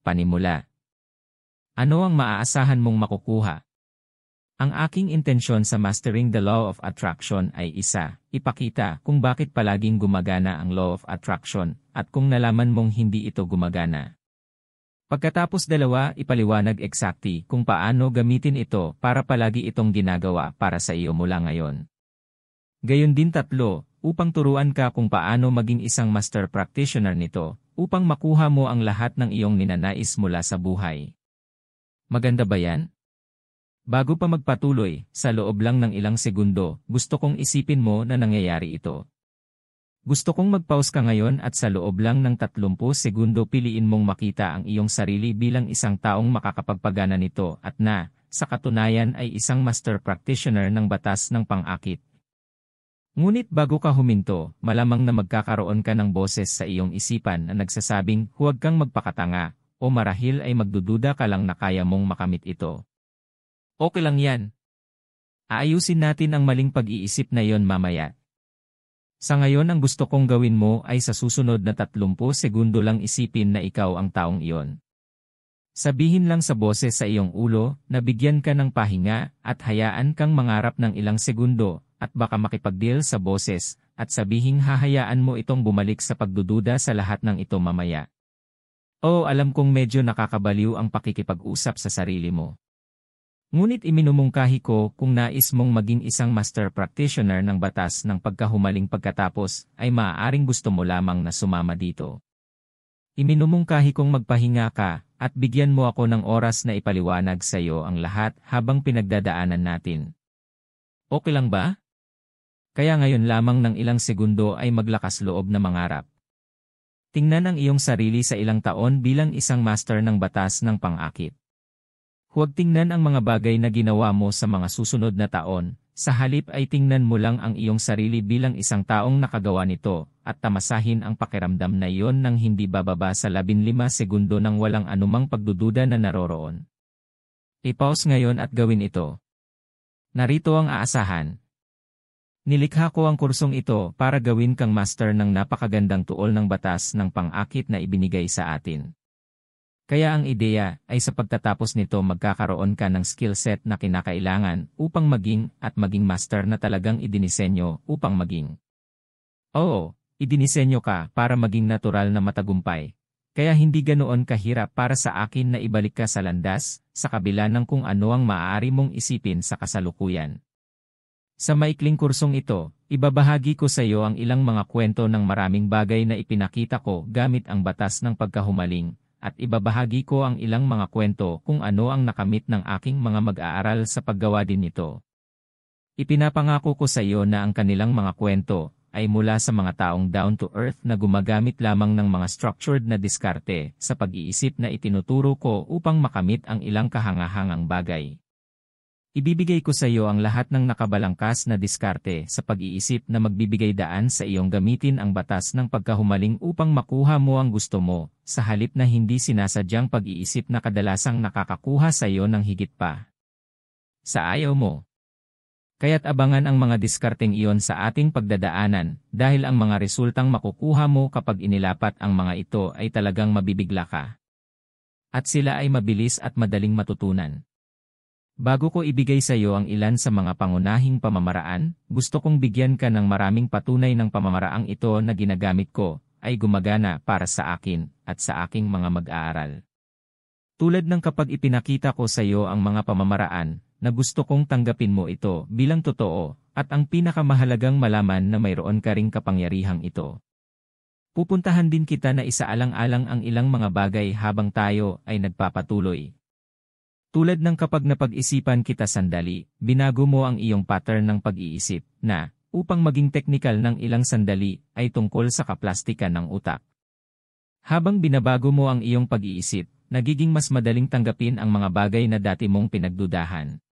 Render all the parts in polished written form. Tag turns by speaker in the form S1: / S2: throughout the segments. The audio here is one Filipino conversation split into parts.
S1: Panimula. Ano ang maaasahan mong makukuha? Ang aking intensyon sa Mastering the Law of Attraction ay ipakita kung bakit palaging gumagana ang Law of Attraction at kung nalaman mong hindi ito gumagana. Pagkatapos ipaliwanag eksakti kung paano gamitin ito para palagi itong ginagawa para sa iyo mula ngayon. Gayon din upang turuan ka kung paano maging isang master practitioner nito, upang makuha mo ang lahat ng iyong ninanais mula sa buhay. Maganda ba yan? Bago pa magpatuloy, sa loob lang ng ilang segundo, gusto kong isipin mo na nangyayari ito. Gusto kong mag-pause ka ngayon at sa loob lang ng 30 segundo piliin mong makita ang iyong sarili bilang isang taong makakapagpagana nito at sa katunayan ay isang master practitioner ng batas ng pang-akit. Ngunit bago ka huminto, malamang na magkakaroon ka ng boses sa iyong isipan na nagsasabing huwag kang magpakatanga o marahil ay magdududa ka lang na kaya mong makamit ito. Okay lang yan. Aayusin natin ang maling pag-iisip na yon mamaya. Sa ngayon ang gusto kong gawin mo ay sa susunod na 30 segundo lang isipin na ikaw ang taong iyon. Sabihin lang sa boses sa iyong ulo na bigyan ka ng pahinga at hayaan kang mangarap ng ilang segundo at baka makipag-deal sa boses at sabihing hahayaan mo itong bumalik sa pagdududa sa lahat ng ito mamaya. Alam kong medyo nakakabaliw ang pakikipag-usap sa sarili mo. Ngunit iminumungkahi ko kung nais mong maging isang master practitioner ng batas ng pagkahumaling pagkatapos ay maaaring gusto mo lamang na sumama dito. Iminumungkahi kong magpahinga ka at bigyan mo ako ng oras na ipaliwanag sa iyo ang lahat habang pinagdadaanan natin. Okay lang ba? Kaya ngayon lamang ng ilang segundo ay maglakas loob na mangarap. Tingnan ang iyong sarili sa ilang taon bilang isang master ng batas ng pang-akit. Huwag tingnan ang mga bagay na ginawa mo sa mga susunod na taon, sa halip ay tingnan mo lang ang iyong sarili bilang isang taong nakagawa nito, at tamasahin ang pakiramdam na iyon nang hindi bababa sa 15 segundo nang walang anumang pagdududa na naroroon. I-pause ngayon at gawin ito. Narito ang aasahan. Nilikha ko ang kursong ito para gawin kang master ng napakagandang tuol ng batas ng pang-akit na ibinigay sa atin. Kaya ang ideya ay sa pagtatapos nito magkakaroon ka ng skill set na kinakailangan upang maging master na talagang idinisenyo upang maging. Idinisenyo ka para maging natural na matagumpay. Kaya hindi ganoon kahirap para sa akin na ibalik ka sa landas, sa kabila ng kung ano ang maaari mong isipin sa kasalukuyan. Sa maikling kursong ito, ibabahagi ko sa iyo ang ilang mga kwento ng maraming bagay na ipinakita ko gamit ang batas ng pagkahumaling, at ibabahagi ko ang ilang mga kwento kung ano ang nakamit ng aking mga mag-aaral sa paggawa din nito. Ipinapangako ko sa iyo na ang kanilang mga kwento ay mula sa mga taong down-to-earth na gumagamit lamang ng mga structured na diskarte sa pag-iisip na itinuturo ko upang makamit ang ilang kahangahangang bagay. Ibibigay ko sa iyo ang lahat ng nakabalangkas na diskarte sa pag-iisip na magbibigay daan sa iyong gamitin ang batas ng pagkahumaling upang makuha mo ang gusto mo, sa halip na hindi sinasadyang pag-iisip na kadalasang nakakakuha sa iyo ng higit pa sa ayaw mo. Kaya't abangan ang mga diskarteng iyon sa ating pagdadaanan, dahil ang mga resultang makukuha mo kapag inilapat ang mga ito ay talagang mabibigla ka. At sila ay mabilis at madaling matutunan. Bago ko ibigay sa iyo ang ilan sa mga pangunahing pamamaraan, gusto kong bigyan ka ng maraming patunay ng pamamaraang ito na ginagamit ko, ay gumagana para sa akin, at sa aking mga mag-aaral. Tulad ng kapag ipinakita ko sa iyo ang mga pamamaraan, na gusto kong tanggapin mo ito bilang totoo, at ang pinakamahalagang malaman na mayroon ka ring kapangyarihang ito. Pupuntahan din kita na isaalang-alang ang ilang mga bagay habang tayo ay nagpapatuloy. Tulad ng kapag napag-isipan kita sandali, binago mo ang iyong pattern ng pag-iisip na, upang maging teknikal ng ilang sandali, ay tungkol sa kaplastikan ng utak. Habang binabago mo ang iyong pag-iisip, nagiging mas madaling tanggapin ang mga bagay na dati mong pinagdudahan.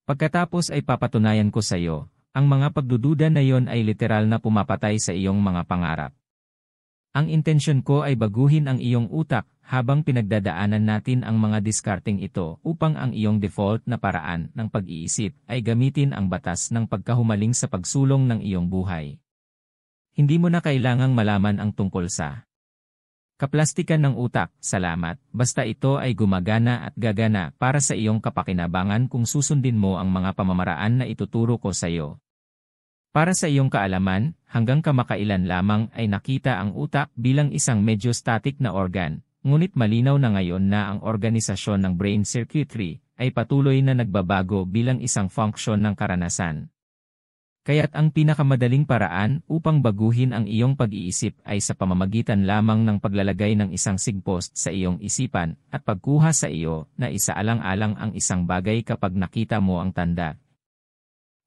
S1: Pagkatapos ay papatunayan ko sa iyo, ang mga pagdududa na iyon ay literal na pumapatay sa iyong mga pangarap. Ang intensyon ko ay baguhin ang iyong utak habang pinagdadaanan natin ang mga diskarteng ito upang ang iyong default na paraan ng pag-iisip ay gamitin ang batas ng pagkahumaling sa pagsulong ng iyong buhay. Hindi mo na kailangang malaman ang tungkol sa Kaplastikan ng utak, salamat, basta ito ay gumagana at gagana para sa iyong kapakinabangan kung susundin mo ang mga pamamaraan na ituturo ko sa iyo. Para sa iyong kaalaman, hanggang kamakailan lamang ay nakita ang utak bilang isang medyo static na organ, ngunit malinaw na ngayon na ang organisasyon ng brain circuitry ay patuloy na nagbabago bilang isang function ng karanasan. Kaya't ang pinakamadaling paraan upang baguhin ang iyong pag-iisip ay sa pamamagitan lamang ng paglalagay ng isang sigpost sa iyong isipan at pagkuha sa iyo na isaalang-alang ang isang bagay kapag nakita mo ang tanda.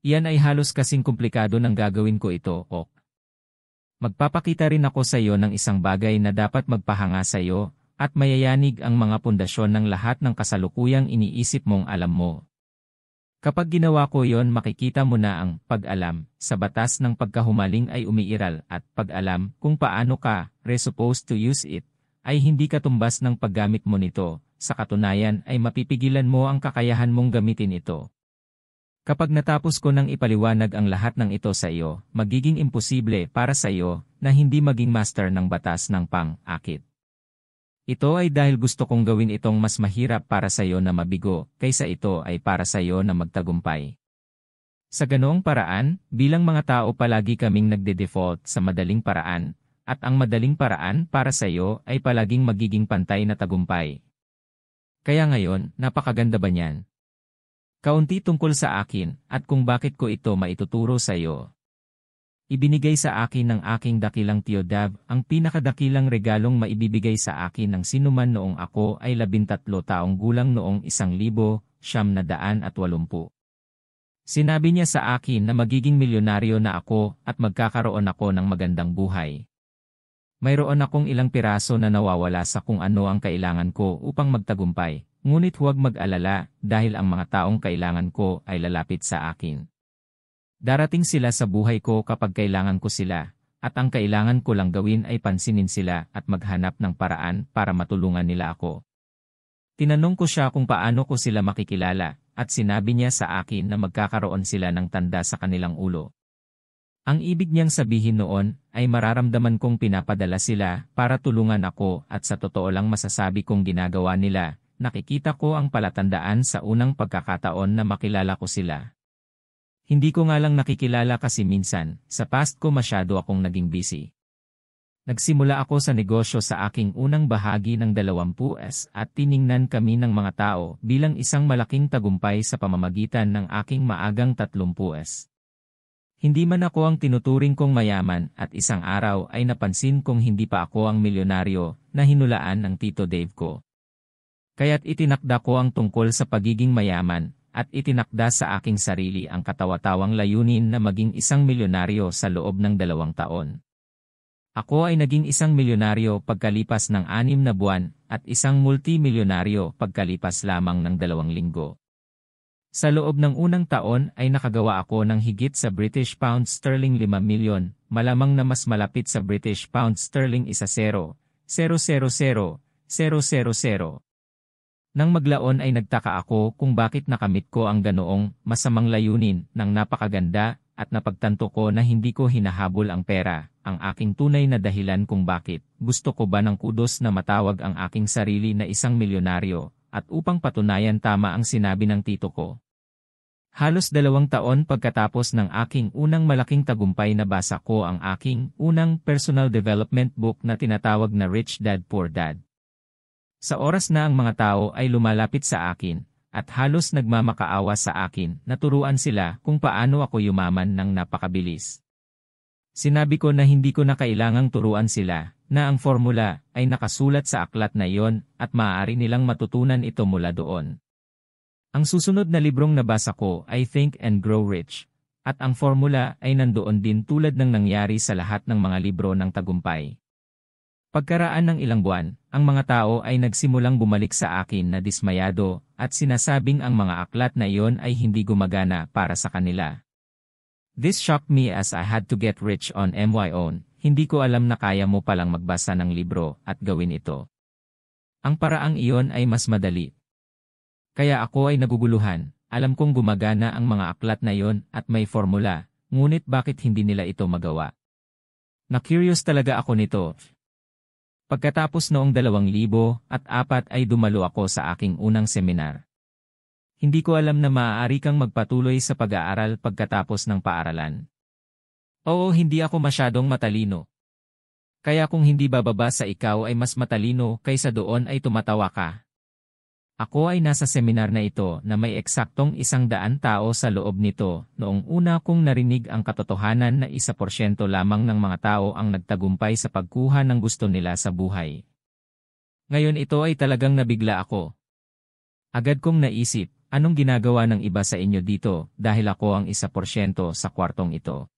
S1: Iyan ay halos kasing komplikado ng gagawin ko ito, ok. Magpapakita rin ako sa iyo ng isang bagay na dapat magpahanga sa iyo at mayayanig ang mga pundasyon ng lahat ng kasalukuyang iniisip mong alam mo. Kapag ginawa ko yon, makikita mo na ang pag-alam sa batas ng pagkahumaling ay umiiral at pag-alam kung paano ka supposed to use it ay hindi katumbas ng paggamit mo nito. Sa katunayan ay mapipigilan mo ang kakayahan mong gamitin ito. Kapag natapos ko nang ipaliwanag ang lahat ng ito sa iyo, magiging imposible para sa iyo na hindi maging master ng batas ng pang-akit. Ito ay dahil gusto kong gawin itong mas mahirap para sa iyo na mabigo, kaysa ito ay para sa iyo na magtagumpay. Sa ganoong paraan, bilang mga tao palagi kaming nagde-default sa madaling paraan, at ang madaling paraan para sa iyo ay palaging magiging pantay na tagumpay. Kaya ngayon, napakaganda ba niyan? Kaunti tungkol sa akin, at kung bakit ko ito maituturo sa iyo. Ibinigay sa akin ng aking dakilang Tio Dab ang pinakadakilang regalong maibibigay sa akin ng sinuman noong ako ay 13 taong gulang noong 1980. Sinabi niya sa akin na magiging milyonaryo na ako at magkakaroon ako ng magandang buhay. Mayroon akong ilang piraso na nawawala sa kung ano ang kailangan ko upang magtagumpay, ngunit huwag mag-alala dahil ang mga taong kailangan ko ay lalapit sa akin. Darating sila sa buhay ko kapag kailangan ko sila, at ang kailangan ko lang gawin ay pansinin sila at maghanap ng paraan para matulungan nila ako. Tinanong ko siya kung paano ko sila makikilala, at sinabi niya sa akin na magkakaroon sila ng tanda sa kanilang ulo. Ang ibig niyang sabihin noon ay mararamdaman kong pinapadala sila para tulungan ako at sa totoo lang masasabi kong ginagawa nila, nakikita ko ang palatandaan sa unang pagkakataon na makilala ko sila. Hindi ko nga lang nakikilala kasi minsan, sa past ko masyado akong naging busy. Nagsimula ako sa negosyo sa aking unang bahagi ng 20s at tiningnan kami ng mga tao bilang isang malaking tagumpay sa pamamagitan ng aking maagang 30s. Hindi man ako ang tinuturing kong mayaman at isang araw ay napansin kong hindi pa ako ang milyonaryo na hinulaan ng Tito Dave ko. Kaya't itinakda ko ang tungkol sa pagiging mayaman, at itinakda sa aking sarili ang katawa-tawang layunin na maging isang milyonaryo sa loob ng 2 taon. Ako ay naging isang milyonaryo pagkalipas ng 6 na buwan at isang multimilyonaryo pagkalipas lamang ng 2 linggo. Sa loob ng unang taon ay nakagawa ako ng higit sa British pound sterling 5 milyon, malamang na mas malapit sa British pound sterling 10,000,000. Nang maglaon ay nagtaka ako kung bakit nakamit ko ang ganoong masamang layunin ng napakaganda at napagtanto ko na hindi ko hinahabol ang pera, ang aking tunay na dahilan kung bakit gusto ko ba ng kudos na matawag ang aking sarili na isang milyonaryo at upang patunayan tama ang sinabi ng tito ko. Halos 2 taon pagkatapos ng aking unang malaking tagumpay nabasa ko ang aking unang personal development book na tinatawag na Rich Dad Poor Dad. Sa oras na ang mga tao ay lumalapit sa akin, at halos nagmamakaawa sa akin, naturuan sila kung paano ako yumaman ng napakabilis. Sinabi ko na hindi ko na kailangang turuan sila, na ang formula ay nakasulat sa aklat na iyon at maaari nilang matutunan ito mula doon. Ang susunod na librong nabasa ko ay Think and Grow Rich, at ang formula ay nandoon din tulad ng nangyari sa lahat ng mga libro ng tagumpay. Pagkaraan ng ilang buwan, ang mga tao ay nagsimulang bumalik sa akin na dismayado at sinasabing ang mga aklat na iyon ay hindi gumagana para sa kanila. This shocked me as I had to get rich on my own. Hindi ko alam na kaya mo palang magbasa ng libro at gawin ito. Ang paraang iyon ay mas madali. Kaya ako ay naguguluhan, alam kong gumagana ang mga aklat na iyon at may formula, ngunit bakit hindi nila ito magawa? Na-curious talaga ako nito. Pagkatapos noong 2004 ay dumalo ako sa aking unang seminar. Hindi ko alam na maaari kang magpatuloy sa pag-aaral pagkatapos ng paaralan. Oo, hindi ako masyadong matalino. Kaya kung hindi bababa sa ikaw ay mas matalino kaysa doon ay tumatawa ka. Ako ay nasa seminar na ito na may eksaktong 100 tao sa loob nito noong una kong narinig ang katotohanan na 1% lamang ng mga tao ang nagtagumpay sa pagkuha ng gusto nila sa buhay. Ngayon ito ay talagang nabigla ako. Agad kong naisip, anong ginagawa ng iba sa inyo dito dahil ako ang 1% sa kwartong ito?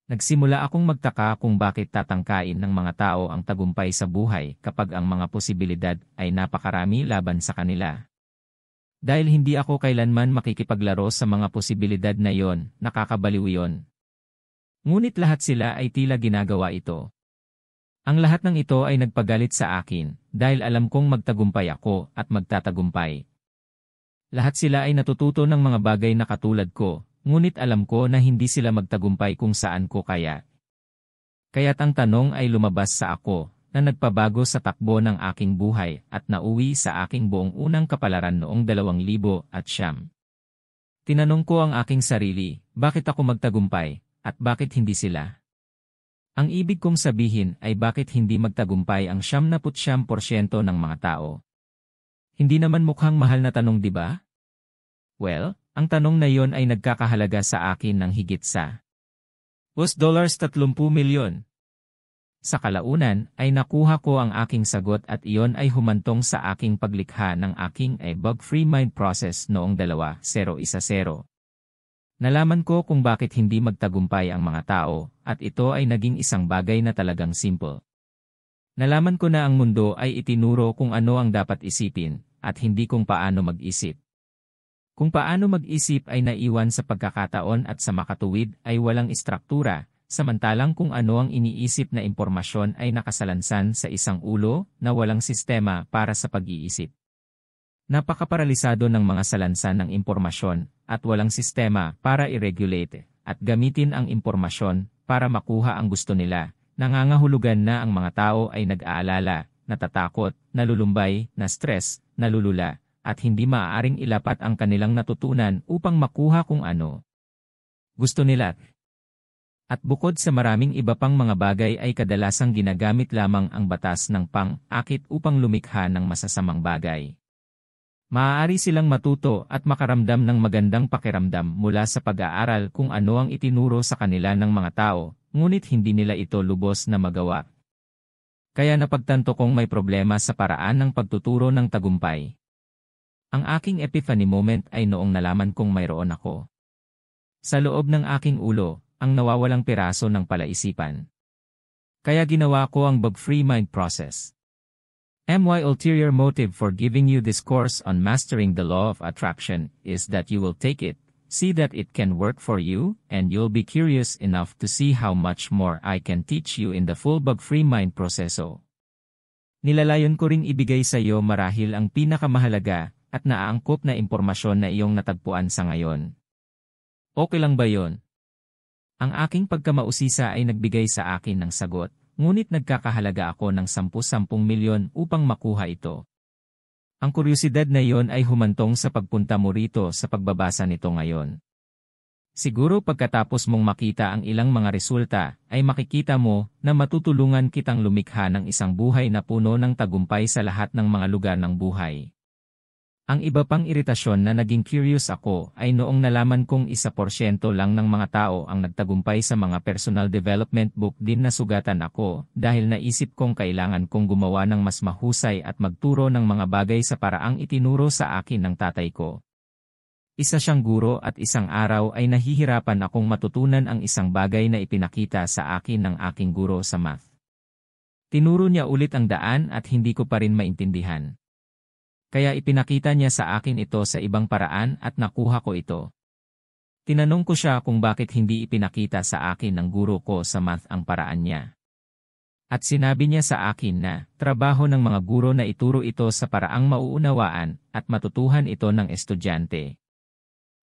S1: Nagsimula akong magtaka kung bakit tatangkain ng mga tao ang tagumpay sa buhay kapag ang mga posibilidad ay napakarami laban sa kanila. Dahil hindi ako kailanman makikipaglaro sa mga posibilidad na yon, nakakabaliw yon. Ngunit lahat sila ay tila ginagawa ito. Ang lahat ng ito ay nagpagalit sa akin dahil alam kong magtagumpay ako at magtatagumpay. Lahat sila ay natututo ng mga bagay na katulad ko. Ngunit alam ko na hindi sila magtagumpay kung saan ko kaya. Kaya't ang tanong ay lumabas sa ako, na nagpabago sa takbo ng aking buhay at nauwi sa aking buong unang kapalaran noong 2009. Tinanong ko ang aking sarili, bakit ako magtagumpay, at bakit hindi sila? Ang ibig kong sabihin ay bakit hindi magtagumpay ang 99% ng mga tao? Hindi naman mukhang mahal na tanong, di ba? Well, ang tanong na yon ay nagkakahalaga sa akin ng higit sa $30 milyon. Sa kalaunan ay nakuha ko ang aking sagot at iyon ay humantong sa aking paglikha ng aking bug-free mind process noong 2010. Nalaman ko kung bakit hindi magtagumpay ang mga tao at ito ay naging isang bagay na talagang simple. Nalaman ko na ang mundo ay itinuro kung ano ang dapat isipin at hindi kung paano mag-isip. Kung paano mag-isip ay naiwan sa pagkakataon at sa makatuwid ay walang istruktura, samantalang kung ano ang iniisip na impormasyon ay nakasalansan sa isang ulo na walang sistema para sa pag-iisip. Napakaparalisado ng mga salansan ng impormasyon at walang sistema para i-regulate at gamitin ang impormasyon para makuha ang gusto nila. Nangangahulugan na ang mga tao ay nag-aalala, natatakot, nalulumbay, na-stress, nalulula, at hindi maaaring ilapat ang kanilang natutunan upang makuha kung ano gusto nila. At bukod sa maraming iba pang mga bagay ay kadalasang ginagamit lamang ang batas ng pang-akit upang lumikha ng masasamang bagay. Maaari silang matuto at makaramdam ng magandang pakiramdam mula sa pag-aaral kung ano ang itinuro sa kanila ng mga tao, ngunit hindi nila ito lubos na magawa. Kaya napagtanto kong may problema sa paraan ng pagtuturo ng tagumpay. Ang aking epiphany moment ay noong nalaman kong mayroon ako sa loob ng aking ulo, ang nawawalang piraso ng palaisipan. Kaya ginawa ko ang bug-free mind process. My ulterior motive for giving you this course on mastering the law of attraction is that you will take it, see that it can work for you, and you'll be curious enough to see how much more I can teach you in the full bug-free mind processo. Nilalayon ko ring ibigay sa iyo marahil ang pinakamahalaga at naaangkop na impormasyon na iyong natagpuan sa ngayon. Okay lang ba yon? Ang aking pagkamausisa ay nagbigay sa akin ng sagot, ngunit nagkakahalaga ako ng 10 milyon upang makuha ito. Ang kuryosidad na iyon ay humantong sa pagpunta mo rito sa pagbabasa nito ngayon. Siguro pagkatapos mong makita ang ilang mga resulta, ay makikita mo na matutulungan kitang lumikha ng isang buhay na puno ng tagumpay sa lahat ng mga lugar ng buhay. Ang iba pang iritasyon na naging curious ako ay noong nalaman kong 1% lang ng mga tao ang nagtagumpay sa mga personal development book din na sugatan ako dahil naisip kong kailangan kong gumawa ng mas mahusay at magturo ng mga bagay sa paraang itinuro sa akin ng tatay ko. Isa siyang guro at isang araw ay nahihirapan akong matutunan ang isang bagay na ipinakita sa akin ng aking guro sa math. Tinuro niya ulit ang daan at hindi ko pa rin maintindihan. Kaya ipinakita niya sa akin ito sa ibang paraan at nakuha ko ito. Tinanong ko siya kung bakit hindi ipinakita sa akin ng guro ko sa math ang paraan niya. At sinabi niya sa akin na trabaho ng mga guro na ituro ito sa paraang mauunawaan at matutuhan ito ng estudyante.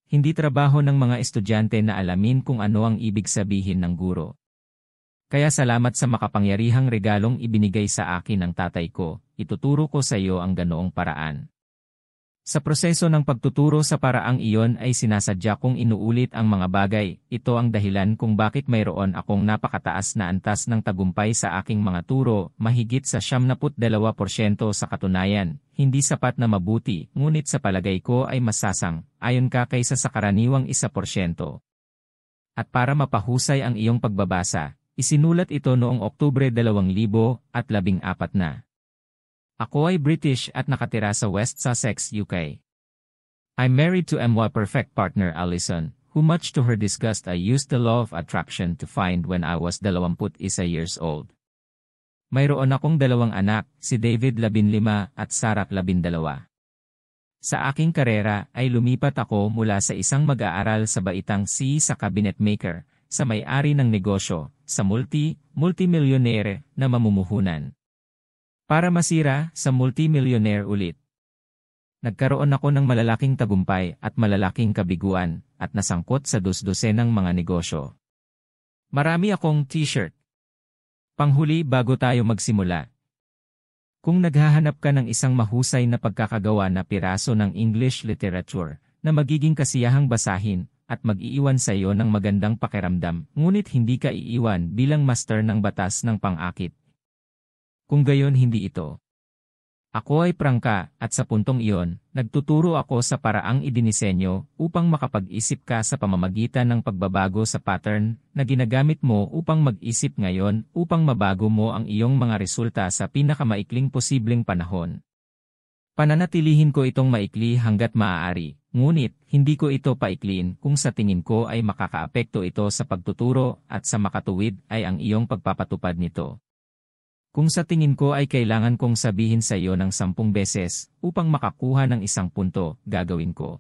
S1: Hindi trabaho ng mga estudyante na alamin kung ano ang ibig sabihin ng guro. Kaya salamat sa makapangyarihang regalong ibinigay sa akin ng tatay ko, ituturo ko sa iyo ang ganoong paraan. Sa proseso ng pagtuturo sa paraang iyon ay sinasadya kong inuulit ang mga bagay, ito ang dahilan kung bakit mayroon akong napakataas na antas ng tagumpay sa aking mga turo, mahigit sa 72% sa katunayan, hindi sapat na mabuti, ngunit sa palagay ko ay masasang, ayon ka kaysa sa karaniwang 1%. At para mapahusay ang iyong pagbabasa, isinulat ito noong Oktubre 2014 na. Ako ay British at nakatira sa West Sussex, UK. I'm married to my perfect partner Alison, who much to her disgust I used the law of attraction to find when I was 21 years old. Mayroon akong 2 anak, si David 15 at Sarah 12. Sa aking karera ay lumipat ako mula sa isang mag-aaral sa baitang C sa cabinet maker, sa may-ari ng negosyo, sa multi-millionaire na mamumuhunan. Para masira sa multi-millionaire ulit. Nagkaroon ako ng malalaking tagumpay at malalaking kabiguan at nasangkot sa dus-dosenang mga negosyo. Marami akong t-shirt. Panghuli bago tayo magsimula. Kung naghahanap ka ng isang mahusay na pagkakagawa na piraso ng English literature na magiging kasiyahang basahin at mag-iiwan sa iyo ng magandang pakiramdam, ngunit hindi ka iiwan bilang master ng batas ng pang-akit. Kung gayon hindi ito. Ako ay prangka at sa puntong iyon, nagtuturo ako sa paraang idinisenyo upang makapag-isip ka sa pamamagitan ng pagbabago sa pattern na ginagamit mo upang mag-isip ngayon upang mabago mo ang iyong mga resulta sa pinakamaikling posibleng panahon. Pananatilihin ko itong maikli hanggat maaari, ngunit hindi ko ito paikliin kung sa tingin ko ay makakaapekto ito sa pagtuturo at sa makatuwid ay ang iyong pagpapatupad nito. Kung sa tingin ko ay kailangan kong sabihin sa iyo ng 10 beses upang makakuha ng 1 punto, gagawin ko.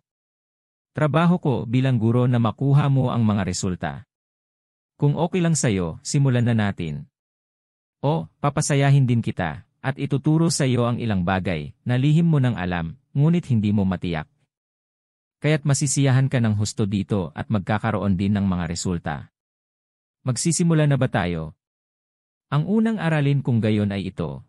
S1: Trabaho ko bilang guro na makuha mo ang mga resulta. Kung okay lang sa iyo, simulan na natin. O, papasayahin din kita, at ituturo sa iyo ang ilang bagay na lihim mo nang alam, ngunit hindi mo matiyak. Kaya't masisiyahan ka ng husto dito at magkakaroon din ng mga resulta. Magsisimula na ba tayo? Ang unang aralin kung gayon ay ito.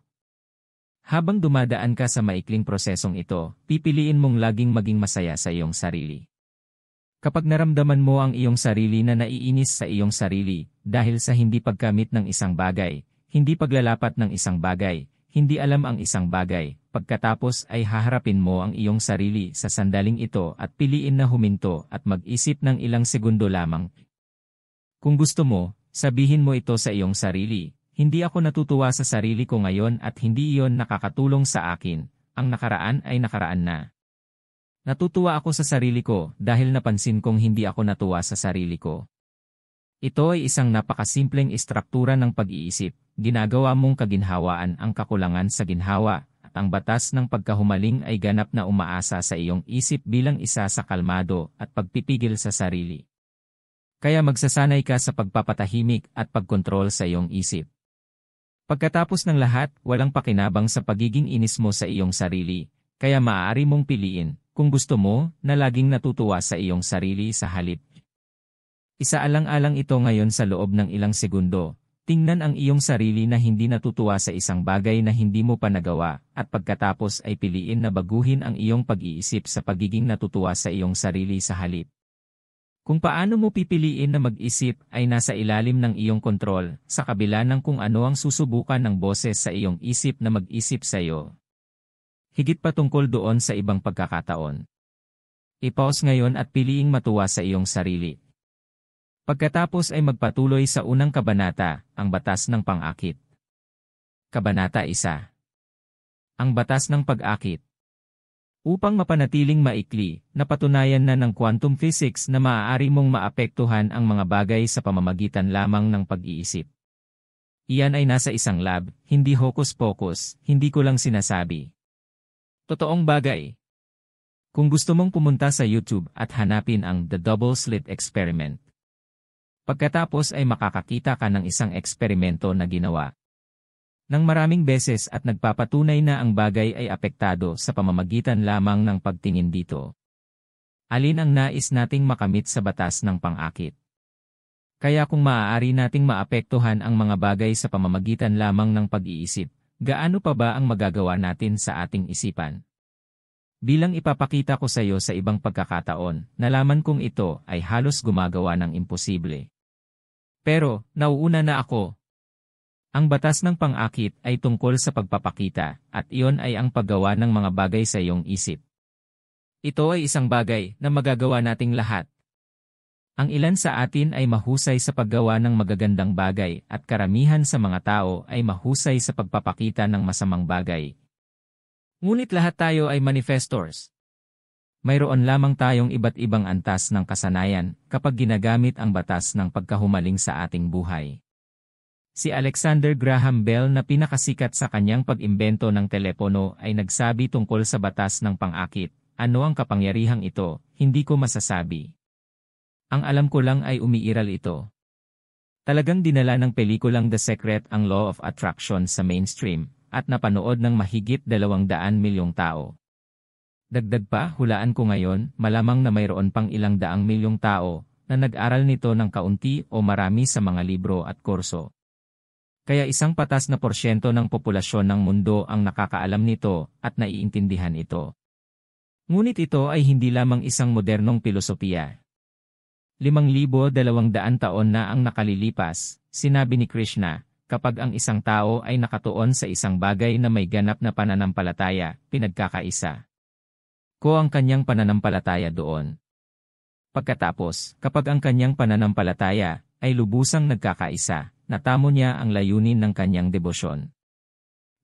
S1: Habang dumadaan ka sa maikling prosesong ito, pipiliin mong laging maging masaya sa iyong sarili. Kapag naramdaman mo ang iyong sarili na naiinis sa iyong sarili dahil sa hindi pagkamit ng isang bagay, hindi paglalapat ng isang bagay, hindi alam ang isang bagay, pagkatapos ay haharapin mo ang iyong sarili sa sandaling ito at piliin na huminto at mag-isip ng ilang segundo lamang. Kung gusto mo, sabihin mo ito sa iyong sarili. Hindi ako natutuwa sa sarili ko ngayon at hindi iyon nakakatulong sa akin, ang nakaraan ay nakaraan na. Natutuwa ako sa sarili ko dahil napansin kong hindi ako natuwa sa sarili ko. Ito ay isang napakasimpleng istruktura ng pag-iisip, ginagawa mong kaginhawaan ang kakulangan sa ginhawa, at ang batas ng pagkahumaling ay ganap na umaasa sa iyong isip bilang isa sa kalmado at pagpipigil sa sarili. Kaya magsasanay ka sa pagpapatahimik at pagkontrol sa iyong isip. Pagkatapos ng lahat, walang pakinabang sa pagiging inis mo sa iyong sarili, kaya maaari mong piliin, kung gusto mo, na laging natutuwa sa iyong sarili sa halip. Isaalang-alang ito ngayon sa loob ng ilang segundo, tingnan ang iyong sarili na hindi natutuwa sa isang bagay na hindi mo pa nagawa, at pagkatapos ay piliin na baguhin ang iyong pag-iisip sa pagiging natutuwa sa iyong sarili sa halip. Kung paano mo pipiliin na mag-isip ay nasa ilalim ng iyong kontrol, sa kabila ng kung ano ang susubukan ng boses sa iyong isip na mag-isip sa iyo. Higit pa tungkol doon sa ibang pagkakataon. I-pause ngayon at piliing matuwa sa iyong sarili. Pagkatapos ay magpatuloy sa unang kabanata, ang batas ng pang-akit. Kabanata 1. Ang batas ng pag-akit. Upang mapanatiling maikli, napatunayan na ng quantum physics na maaari mong maapektuhan ang mga bagay sa pamamagitan lamang ng pag-iisip. Iyan ay nasa isang lab, hindi hocus-pocus, hindi ko lang sinasabi. Totoong bagay. Kung gusto mong pumunta sa YouTube at hanapin ang The Double Slit Experiment. Pagkatapos ay makakakita ka ng isang eksperimento na ginawa ng maraming beses at nagpapatunay na ang bagay ay apektado sa pamamagitan lamang ng pagtingin dito. Alin ang nais nating makamit sa batas ng pang-akit? Kaya kung maaari nating maapektuhan ang mga bagay sa pamamagitan lamang ng pag-iisip, gaano pa ba ang magagawa natin sa ating isipan? Bilang ipapakita ko sa iyo sa ibang pagkakataon, nalaman kong ito ay halos gumagawa ng imposible. Pero, nauuna na ako. Ang batas ng pang-akit ay tungkol sa pagpapakita, at iyon ay ang paggawa ng mga bagay sa iyong isip. Ito ay isang bagay na magagawa nating lahat. Ang ilan sa atin ay mahusay sa paggawa ng magagandang bagay at karamihan sa mga tao ay mahusay sa pagpapakita ng masamang bagay. Ngunit lahat tayo ay manifestors. Mayroon lamang tayong iba't ibang antas ng kasanayan kapag ginagamit ang batas ng pagkahumaling sa ating buhay. Si Alexander Graham Bell na pinakasikat sa kanyang pag-imbento ng telepono ay nagsabi tungkol sa batas ng pang-akit. Ano ang kapangyarihang ito, hindi ko masasabi. Ang alam ko lang ay umiiral ito. Talagang dinala ng pelikulang The Secret ang Law of Attraction sa mainstream, at napanood ng mahigit 200 milyong tao. Dagdag pa, hulaan ko ngayon, malamang na mayroon pang ilang daang milyong tao na nag-aral nito ng kaunti o marami sa mga libro at kurso. Kaya isang patas na porsyento ng populasyon ng mundo ang nakakaalam nito at naiintindihan ito. Ngunit ito ay hindi lamang isang modernong pilosopiya. 5,200 taon na ang nakalilipas, sinabi ni Krishna, kapag ang isang tao ay nakatuon sa isang bagay na may ganap na pananampalataya, pinagkakaisa ko ang kanyang pananampalataya doon. Pagkatapos, kapag ang kanyang pananampalataya ay lubusang nagkakaisa, natamo niya ang layunin ng kanyang debosyon.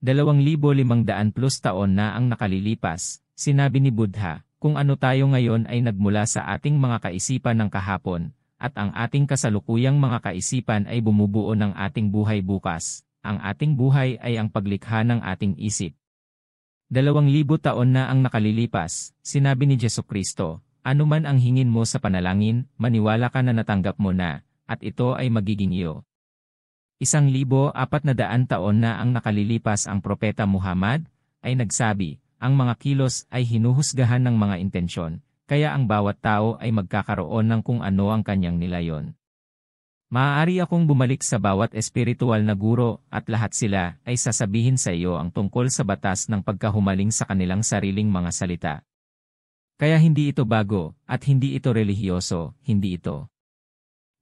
S1: 2,500 plus taon na ang nakalilipas, sinabi ni Buddha, kung ano tayo ngayon ay nagmula sa ating mga kaisipan ng kahapon, at ang ating kasalukuyang mga kaisipan ay bumubuo ng ating buhay bukas. Ang ating buhay ay ang paglikha ng ating isip. 2,000 taon na ang nakalilipas, sinabi ni Jesucristo, anuman ang hingin mo sa panalangin, maniwala ka na natanggap mo na, at ito ay magiging iyo. 1,400 taon na ang nakalilipas ang propeta Muhammad, ay nagsabi, ang mga kilos ay hinuhusgahan ng mga intensyon, kaya ang bawat tao ay magkakaroon ng kung ano ang kanyang nilayon. Maaari akong bumalik sa bawat espiritual na guro at lahat sila ay sasabihin sa iyo ang tungkol sa batas ng pagkahumaling sa kanilang sariling mga salita. Kaya hindi ito bago at hindi ito relihiyoso, hindi ito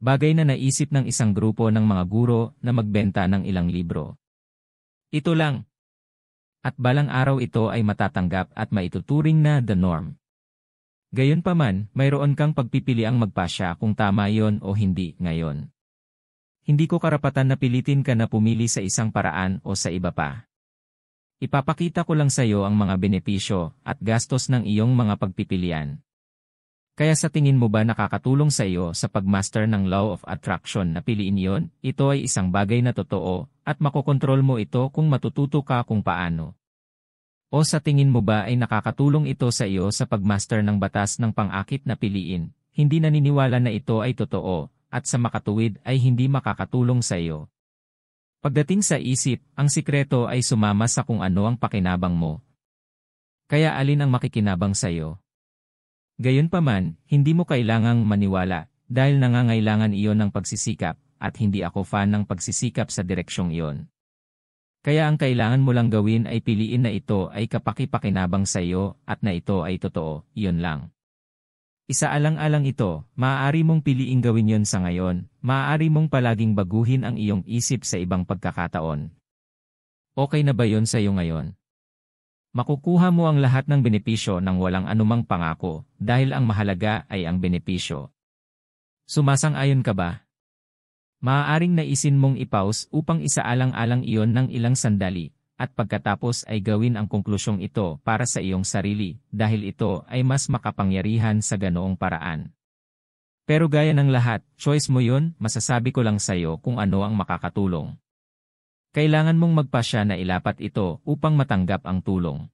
S1: bagay na naisip ng isang grupo ng mga guro na magbenta ng ilang libro. Ito lang. At balang araw ito ay matatanggap at maituturing na the norm. Gayunpaman, mayroon kang pagpipiliang magpasya kung tama yon o hindi ngayon. Hindi ko karapatan na pilitin ka na pumili sa isang paraan o sa iba pa. Ipapakita ko lang sa iyo ang mga benepisyo at gastos ng iyong mga pagpipilian. Kaya sa tingin mo ba nakakatulong sa iyo sa pagmaster ng Law of Attraction na piliin yon? Ito ay isang bagay na totoo at makokontrol mo ito kung matututo ka kung paano. O sa tingin mo ba ay nakakatulong ito sa iyo sa pagmaster ng batas ng pang-akit na piliin? Hindi naniniwala na ito ay totoo at sa makatuwid ay hindi makakatulong sa iyo. Pagdating sa isip, ang sikreto ay sumama sa kung ano ang pakinabang mo. Kaya alin ang makikinabang sa iyo? Gayunpaman, hindi mo kailangang maniwala dahil nangangailangan iyon ng pagsisikap at hindi ako fan ng pagsisikap sa direksyong iyon. Kaya ang kailangan mo lang gawin ay piliin na ito ay kapaki-pakinabang sa iyo at na ito ay totoo, iyon lang. Isaalang-alang ito, maaari mong piliing gawin yon sa ngayon, maaari mong palaging baguhin ang iyong isip sa ibang pagkakataon. Okay na ba yon sa iyo ngayon? Makukuha mo ang lahat ng benepisyo ng walang anumang pangako, dahil ang mahalaga ay ang benepisyo. Sumasang-ayon ka ba? Maaaring naisin mong i-pause upang isaalang-alang iyon ng ilang sandali, at pagkatapos ay gawin ang konklusyong ito para sa iyong sarili, dahil ito ay mas makapangyarihan sa ganoong paraan. Pero gaya ng lahat, choice mo yun, masasabi ko lang sa iyo kung ano ang makakatulong. Kailangan mong magpasya na ilapat ito upang matanggap ang tulong.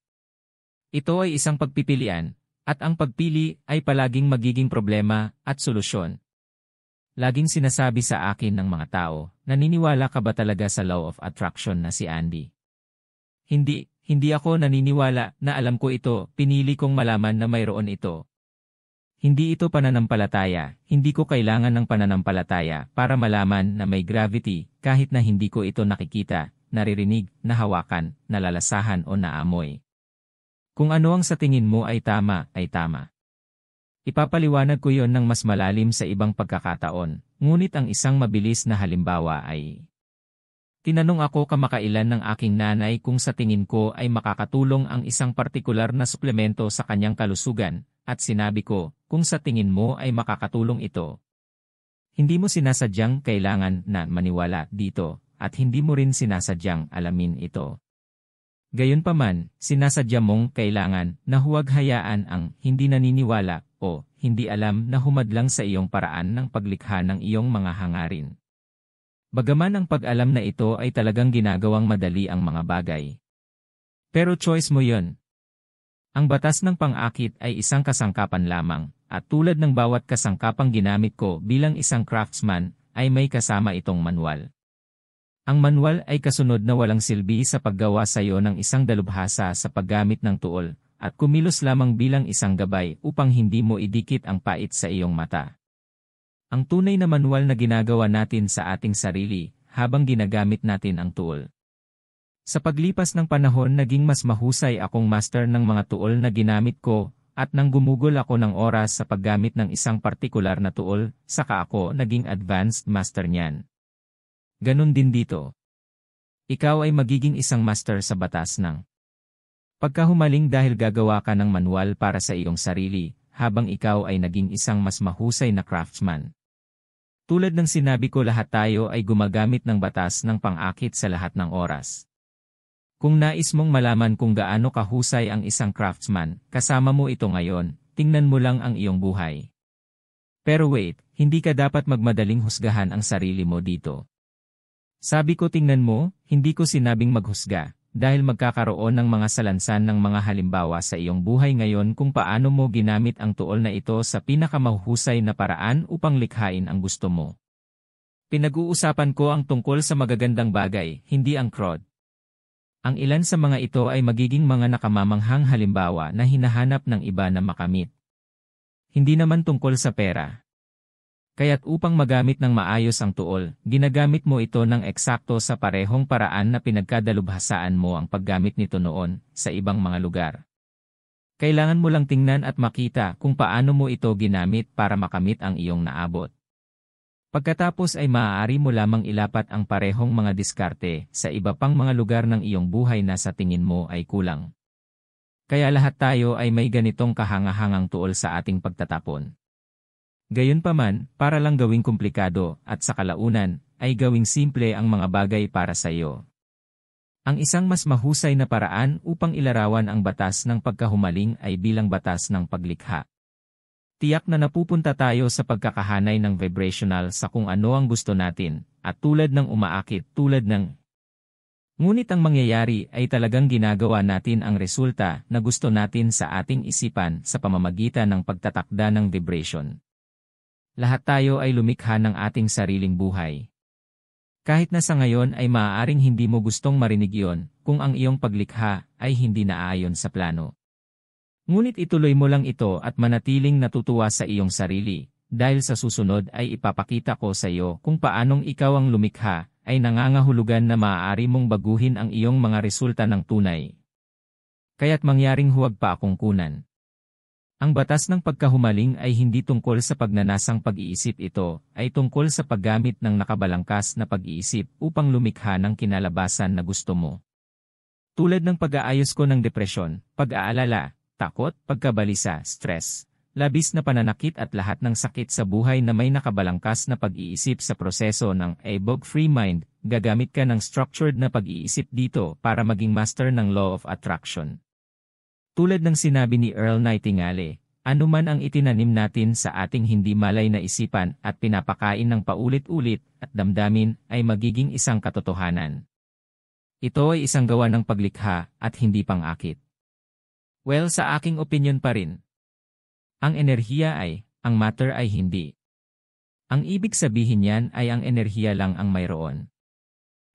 S1: Ito ay isang pagpipilian, at ang pagpili ay palaging magiging problema at solusyon. Laging sinasabi sa akin ng mga tao, naniniwala ka ba talaga sa Law of Attraction na si Andy? Hindi ako naniniwala na alam ko ito, pinili kong malaman na mayroon ito. Hindi ito pananampalataya, hindi ko kailangan ng pananampalataya para malaman na may gravity kahit na hindi ko ito nakikita, naririnig, nahawakan, nalalasahan o naamoy. Kung ano ang sa tingin mo ay tama, ay tama. Ipapaliwanag ko yon ng mas malalim sa ibang pagkakataon, ngunit ang isang mabilis na halimbawa ay... Tinanong ako kamakailan ng aking nanay kung sa tingin ko ay makakatulong ang isang partikular na suplemento sa kanyang kalusugan, at sinabi ko, kung sa tingin mo ay makakatulong ito. Hindi mo sinasadyang kailangan na maniwala dito, at hindi mo rin sinasadyang alamin ito. Gayunpaman, sinasadya mong kailangan na huwag hayaan ang hindi naniniwala o hindi alam na humadlang sa iyong paraan ng paglikha ng iyong mga hangarin. Bagaman ang pag-alam na ito ay talagang ginagawang madali ang mga bagay. Pero choice mo yon. Ang batas ng pang-akit ay isang kasangkapan lamang, at tulad ng bawat kasangkapang ginamit ko bilang isang craftsman, ay may kasama itong manual. Ang manual ay kasunod na walang silbi sa paggawa sa iyo ng isang dalubhasa sa paggamit ng tuol, at kumilos lamang bilang isang gabay upang hindi mo idikit ang pait sa iyong mata. Ang tunay na manual na ginagawa natin sa ating sarili habang ginagamit natin ang tuol. Sa paglipas ng panahon naging mas mahusay akong master ng mga tuol na ginamit ko, at nang gumugol ako ng oras sa paggamit ng isang partikular na tuol, saka ako naging advanced master niyan. Ganon din dito. Ikaw ay magiging isang master sa batas ng pagkahumaling dahil gagawa ka ng manual para sa iyong sarili, habang ikaw ay naging isang mas mahusay na craftsman. Tulad ng sinabi ko, lahat tayo ay gumagamit ng batas ng pang-akit sa lahat ng oras. Kung nais mong malaman kung gaano kahusay ang isang craftsman, kasama mo ito ngayon, tingnan mo lang ang iyong buhay. Pero wait, hindi ka dapat magmadaling husgahan ang sarili mo dito. Sabi ko tingnan mo, hindi ko sinabing maghusga, dahil magkakaroon ng mga salansan ng mga halimbawa sa iyong buhay ngayon kung paano mo ginamit ang tuol na ito sa pinakamahuhusay na paraan upang likhain ang gusto mo. Pinag-uusapan ko ang tungkol sa magagandang bagay, hindi ang crowd. Ang ilan sa mga ito ay magiging mga nakamamanghang halimbawa na hinahanap ng iba na makamit. Hindi naman tungkol sa pera. Kaya't upang magamit ng maayos ang tuol, ginagamit mo ito ng eksakto sa parehong paraan na pinagkadalubhasaan mo ang paggamit nito noon sa ibang mga lugar. Kailangan mo lang tingnan at makita kung paano mo ito ginamit para makamit ang iyong naabot. Pagkatapos ay maaari mo lamang ilapat ang parehong mga diskarte sa iba pang mga lugar ng iyong buhay na sa tingin mo ay kulang. Kaya lahat tayo ay may ganitong kahangahangang tuol sa ating pagtatapon. Gayunpaman, para lang gawing komplikado at sa kalaunan, ay gawing simple ang mga bagay para sa iyo. Ang isang mas mahusay na paraan upang ilarawan ang batas ng pagkahumaling ay bilang batas ng paglikha. Tiyak na napupunta tayo sa pagkakahanay ng vibrational sa kung ano ang gusto natin, at tulad ng umaakit tulad ng... Ngunit ang mangyayari ay talagang ginagawa natin ang resulta na gusto natin sa ating isipan sa pamamagitan ng pagtatakda ng vibration. Lahat tayo ay lumikha ng ating sariling buhay. Kahit na sa ngayon ay maaaring hindi mo gustong marinig iyon kung ang iyong paglikha ay hindi naaayon sa plano. Ngunit ituloy mo lang ito at manatiling natutuwa sa iyong sarili, dahil sa susunod ay ipapakita ko sa iyo kung paanong ikaw ang lumikha ay nangangahulugan na maaari mong baguhin ang iyong mga resulta ng tunay. Kaya't mangyaring huwag pa akong kunan. Ang batas ng pagkahumaling ay hindi tungkol sa pagnanasang pag-iisip, ito ay tungkol sa paggamit ng nakabalangkas na pag-iisip upang lumikha ng kinalabasan na gusto mo. Tulad ng pag-aayos ko ng depresyon, pag-aalala, takot, pagkabalisa, stress, labis na pananakit at lahat ng sakit sa buhay na may nakabalangkas na pag-iisip sa proseso ng a bug-free mind, gagamit ka ng structured na pag-iisip dito para maging master ng law of attraction. Tulad ng sinabi ni Earl Nightingale, anuman ang itinanim natin sa ating hindi malay na isipan at pinapakain ng paulit-ulit at damdamin ay magiging isang katotohanan. Ito ay isang gawa ng paglikha at hindi pang-akit. Well, sa aking opinion pa rin. Ang enerhiya ay, ang matter ay hindi. Ang ibig sabihin niyan ay ang enerhiya lang ang mayroon.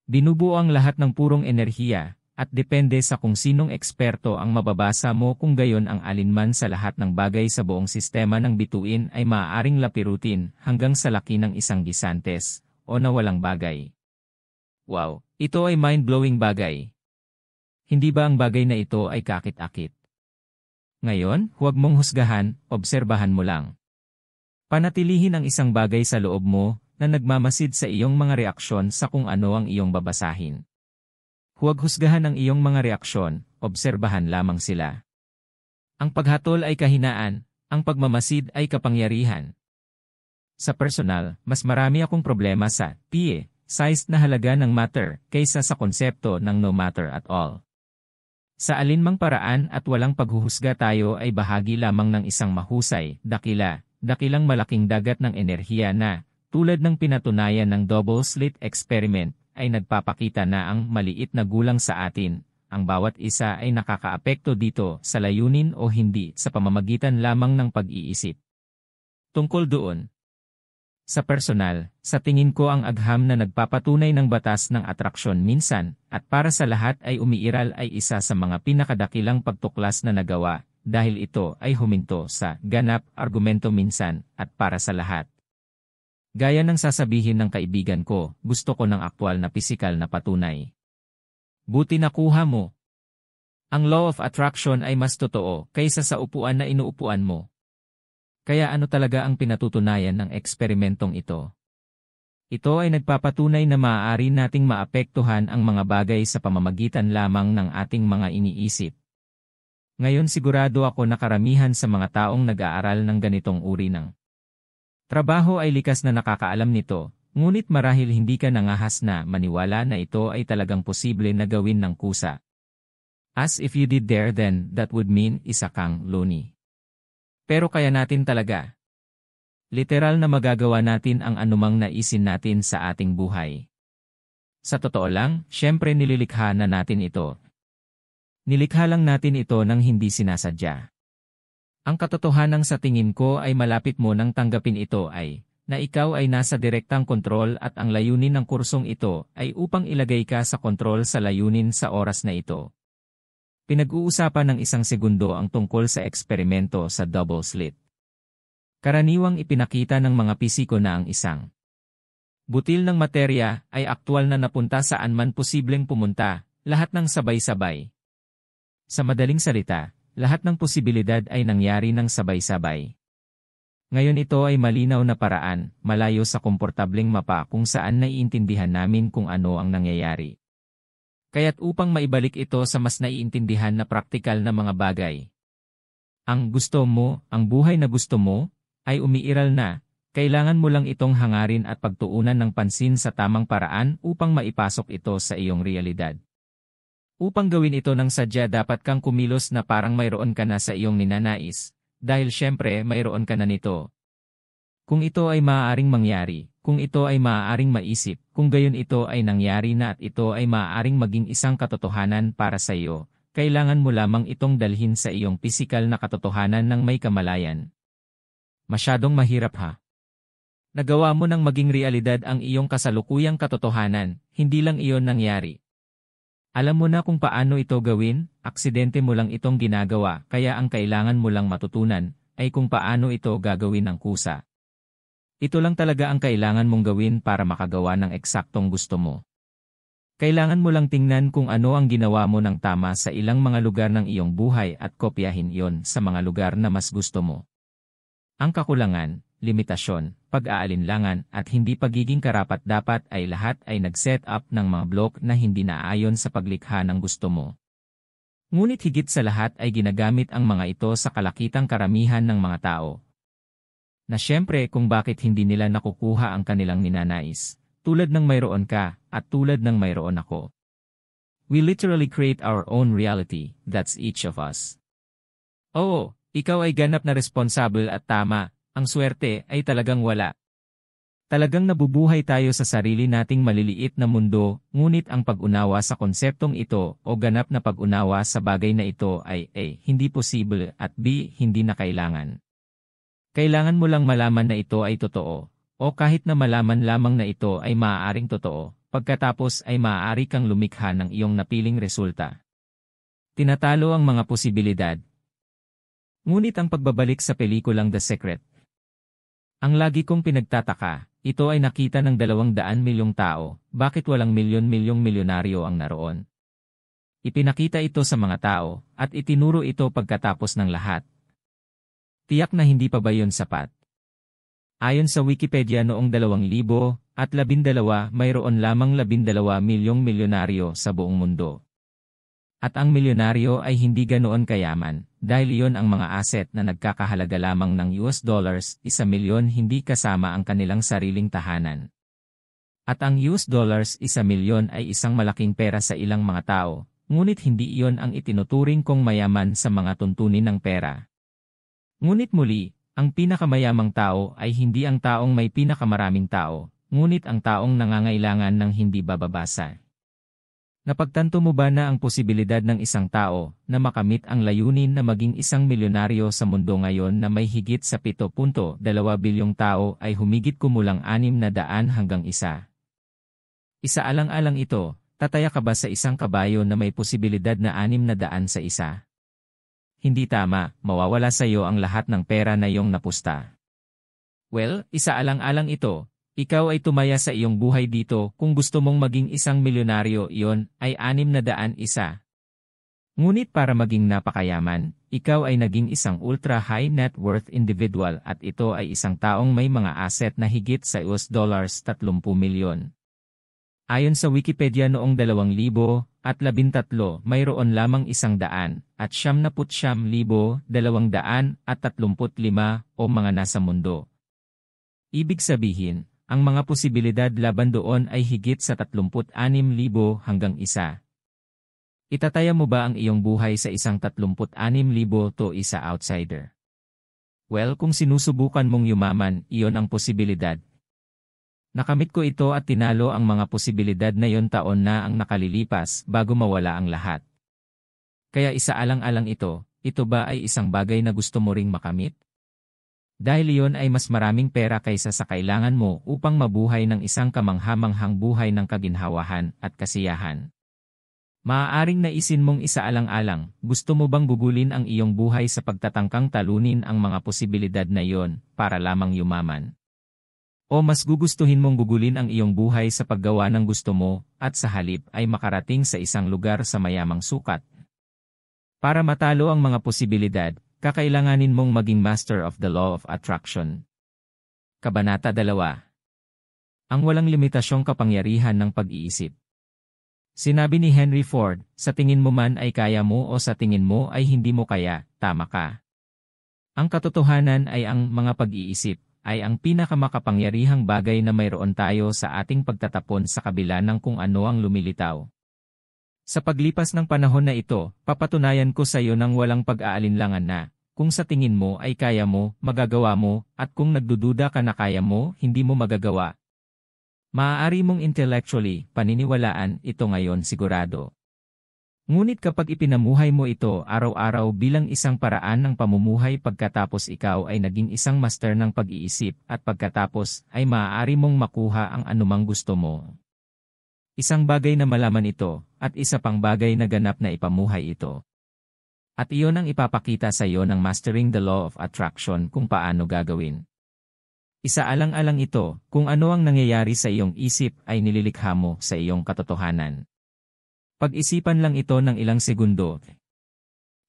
S1: Binubuo ang lahat ng purong enerhiya, at depende sa kung sinong eksperto ang mababasa mo kung gayon ang alinman sa lahat ng bagay sa buong sistema ng bituin ay maaaring lapirutin hanggang sa laki ng isang gisantes, o na walang bagay. Wow, ito ay mind-blowing bagay. Hindi ba ang bagay na ito ay kakit-akit? Ngayon, huwag mong husgahan, obserbahan mo lang. Panatilihin ang isang bagay sa loob mo na nagmamasid sa iyong mga reaksyon sa kung ano ang iyong babasahin. Huwag husgahan ang iyong mga reaksyon, obserbahan lamang sila. Ang paghatol ay kahinaan, ang pagmamasid ay kapangyarihan. Sa personal, mas marami akong problema sa size na halaga ng matter kaysa sa konsepto ng no matter at all. Sa alinmang paraan at walang paghuhusga tayo ay bahagi lamang ng isang mahusay, dakilang malaking dagat ng enerhiya na, tulad ng pinatunayan ng double-slit experiment, ay nagpapakita na ang maliit na gulang sa atin, ang bawat isa ay nakakaapekto dito sa layunin o hindi sa pamamagitan lamang ng pag-iisip. Tungkol doon. Sa personal, sa tingin ko ang agham na nagpapatunay ng batas ng atraksyon minsan, at para sa lahat ay umiiral ay isa sa mga pinakadakilang pagtuklas na nagawa, dahil ito ay huminto sa ganap argumento minsan, at para sa lahat. Gaya ng sasabihin ng kaibigan ko, gusto ko ng aktwal na pisikal na patunay. Buti nakuha mo. Ang law of attraction ay mas totoo kaysa sa upuan na inuupuan mo. Kaya ano talaga ang pinatutunayan ng eksperimentong ito? Ito ay nagpapatunay na maaari nating maapektuhan ang mga bagay sa pamamagitan lamang ng ating mga iniisip. Ngayon sigurado ako na karamihan sa mga taong nag-aaral ng ganitong uri ng trabaho ay likas na nakakaalam nito, ngunit marahil hindi ka nangahas na maniwala na ito ay talagang posible na gawin ng kusa. As if you did dare then that would mean isa kang loony. Pero kaya natin talaga. Literal na magagawa natin ang anumang naisin natin sa ating buhay. Sa totoo lang, syempre nililikha na natin ito. Nilikha lang natin ito nang hindi sinasadya. Ang katotohanan sa tingin ko ay malapit mo nang tanggapin ito ay, na ikaw ay nasa direktang kontrol at ang layunin ng kursong ito ay upang ilagay ka sa kontrol sa layunin sa oras na ito. Pinag-uusapan ng isang segundo ang tungkol sa eksperimento sa double slit. Karaniwang ipinakita ng mga pisiko na ang isang butil ng materya ay aktwal na napunta saan man posibleng pumunta, lahat ng sabay-sabay. Sa madaling salita, lahat ng posibilidad ay nangyari ng sabay-sabay. Ngayon ito ay malinaw na paraan, malayo sa komportableng mapa kung saan naiintindihan namin kung ano ang nangyayari. Kaya't upang maibalik ito sa mas naiintindihan na praktikal na mga bagay. Ang gusto mo, ang buhay na gusto mo, ay umiiral na, kailangan mo lang itong hangarin at pagtuunan ng pansin sa tamang paraan upang maipasok ito sa iyong realidad. Upang gawin ito ng sadya dapat kang kumilos na parang mayroon ka na sa iyong ninanais, dahil syempre mayroon ka na nito. Kung ito ay maaaring mangyari, kung ito ay maaaring maisip, kung gayon ito ay nangyari na at ito ay maaaring maging isang katotohanan para sa iyo, kailangan mo lamang itong dalhin sa iyong pisikal na katotohanan ng may kamalayan. Masyadong mahirap ha? Nagawa mo nang maging realidad ang iyong kasalukuyang katotohanan, hindi lang iyon nangyari. Alam mo na kung paano ito gawin, aksidente mo lang itong ginagawa, kaya ang kailangan mo lang matutunan, ay kung paano ito gagawin ng kusa. Ito lang talaga ang kailangan mong gawin para makagawa ng eksaktong gusto mo. Kailangan mo lang tingnan kung ano ang ginawa mo ng tama sa ilang mga lugar ng iyong buhay at kopyahin iyon sa mga lugar na mas gusto mo. Ang kakulangan, limitasyon, pag-aalinlangan at hindi pagiging karapat-dapat ay lahat ay nag-set up ng mga blok na hindi naayon sa paglikha ng gusto mo. Ngunit higit sa lahat ay ginagamit ang mga ito sa kalakitang karamihan ng mga tao. Na syempre kung bakit hindi nila nakukuha ang kanilang ninanais, tulad ng mayroon ka at tulad ng mayroon ako. We literally create our own reality, that's each of us. Oo, ikaw ay ganap na responsable at tama. Ang swerte ay talagang wala. Talagang nabubuhay tayo sa sarili nating maliliit na mundo, ngunit ang pag-unawa sa konseptong ito o ganap na pag-unawa sa bagay na ito ay A. Hindi posible at B. Hindi na kailangan. Kailangan mo lang malaman na ito ay totoo, o kahit na malaman lamang na ito ay maaaring totoo, pagkatapos ay maaari kang lumikha ng iyong napiling resulta. Tinatalo ang mga posibilidad. Ngunit ang pagbabalik sa pelikulang The Secret. Ang lagi kong pinagtataka, ito ay nakita ng 200 milyong tao, bakit walang milyon-milyong milyonaryo ang naroon? Ipinakita ito sa mga tao, at itinuro ito pagkatapos ng lahat. Tiyak na hindi pa ba yun sapat? Ayon sa Wikipedia noong 2012, mayroon lamang 12 milyong milyonaryo sa buong mundo. At ang milyonaryo ay hindi ganoon kayaman, dahil iyon ang mga asset na nagkakahalaga lamang ng US dollars, 1 milyon hindi kasama ang kanilang sariling tahanan. At ang US dollars 1 milyon ay isang malaking pera sa ilang mga tao, ngunit hindi iyon ang itinuturing kong mayaman sa mga tuntunin ng pera. Ngunit muli, ang pinakamayamang tao ay hindi ang taong may pinakamaraming tao, ngunit ang taong nangangailangan ng hindi bababasa. Napagtanto mo ba na ang posibilidad ng isang tao na makamit ang layunin na maging isang milyonaryo sa mundo ngayon na may higit sa 7.2 bilyong tao ay humigit kumulang 600 hanggang 1? Isaalang-alang ito, tataya ka ba sa isang kabayo na may posibilidad na 600 sa isa? Hindi tama, mawawala sa iyo ang lahat ng pera na iyong napusta. Well, isaalang-alang ito. Ikaw ay tumaya sa iyong buhay dito kung gusto mong maging isang milyonaryo, iyon ay 601. Ngunit para maging napakayaman, ikaw ay naging isang ultra-high net worth individual at ito ay isang taong may mga asset na higit sa US dollars 30 milyon. Ayon sa Wikipedia noong 2013, mayroon lamang 179,235 o mga nasa mundo. Ibig sabihin, ang mga posibilidad laban doon ay higit sa 36,000 hanggang 1. Itataya mo ba ang iyong buhay sa isang 36,000 to isa outsider? Well, kung sinusubukan mong yumaman, iyon ang posibilidad. Nakamit ko ito at tinalo ang mga posibilidad na yon taon na ang nakalilipas bago mawala ang lahat. Kaya isaalang-alang ito ba ay isang bagay na gusto mo ring makamit? Dahil iyon ay mas maraming pera kaysa sa kailangan mo upang mabuhay ng isang kamangha-manghang buhay ng kaginhawahan at kasiyahan. Maaaring naisin mong isaalang-alang, gusto mo bang gugulin ang iyong buhay sa pagtatangkang talunin ang mga posibilidad na iyon para lamang yumaman? O mas gugustuhin mong gugulin ang iyong buhay sa paggawa ng gusto mo at sa halip ay makarating sa isang lugar sa mayamang sukat? Para matalo ang mga posibilidad, kakailanganin mong maging master of the law of attraction. Kabanata 2. Ang walang limitasyong kapangyarihan ng pag-iisip. Sinabi ni Henry Ford, sa tingin mo man ay kaya mo o sa tingin mo ay hindi mo kaya, tama ka. Ang katotohanan ay ang mga pag-iisip ay ang pinakamakapangyarihang bagay na mayroon tayo sa ating pagtatapon sa kabila ng kung ano ang lumilitaw. Sa paglipas ng panahon na ito, papatunayan ko sa iyo ng walang pag-aalinlangan na, kung sa tingin mo ay kaya mo, magagawa mo, at kung nagdududa ka na kaya mo, hindi mo magagawa. Maaari mong intellectually paniniwalaan ito ngayon sigurado. Ngunit kapag ipinamuhay mo ito araw-araw bilang isang paraan ng pamumuhay pagkatapos ikaw ay naging isang master ng pag-iisip at pagkatapos ay maaari mong makuha ang anumang gusto mo. Isang bagay na malaman ito, at isa pang bagay na ganap na ipamuhay ito. At iyon ang ipapakita sa iyo ng Mastering the Law of Attraction kung paano gagawin. Isaalang-alang ito, kung ano ang nangyayari sa iyong isip ay nililikha mo sa iyong katotohanan. Pag-isipan lang ito ng ilang segundo.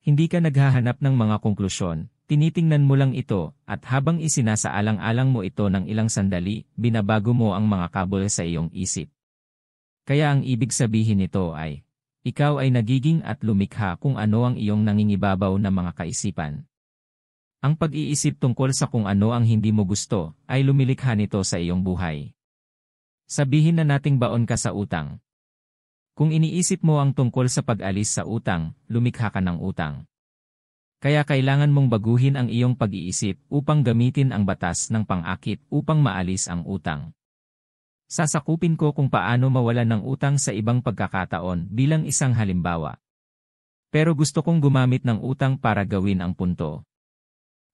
S1: Hindi ka naghahanap ng mga konklusyon, tinitingnan mo lang ito, at habang isinasaalang-alang mo ito ng ilang sandali, binabago mo ang mga kabul sa iyong isip. Kaya ang ibig sabihin nito ay, ikaw ay nagiging at lumikha kung ano ang iyong nangingibabaw na mga kaisipan. Ang pag-iisip tungkol sa kung ano ang hindi mo gusto, ay lumilikha nito sa iyong buhay. Sabihin na nating baon ka sa utang. Kung iniisip mo ang tungkol sa pag-alis sa utang, lumikha ka ng utang. Kaya kailangan mong baguhin ang iyong pag-iisip upang gamitin ang batas ng pang-akit upang maalis ang utang. Sasakupin ko kung paano mawalan ng utang sa ibang pagkakataon bilang isang halimbawa. Pero gusto kong gumamit ng utang para gawin ang punto.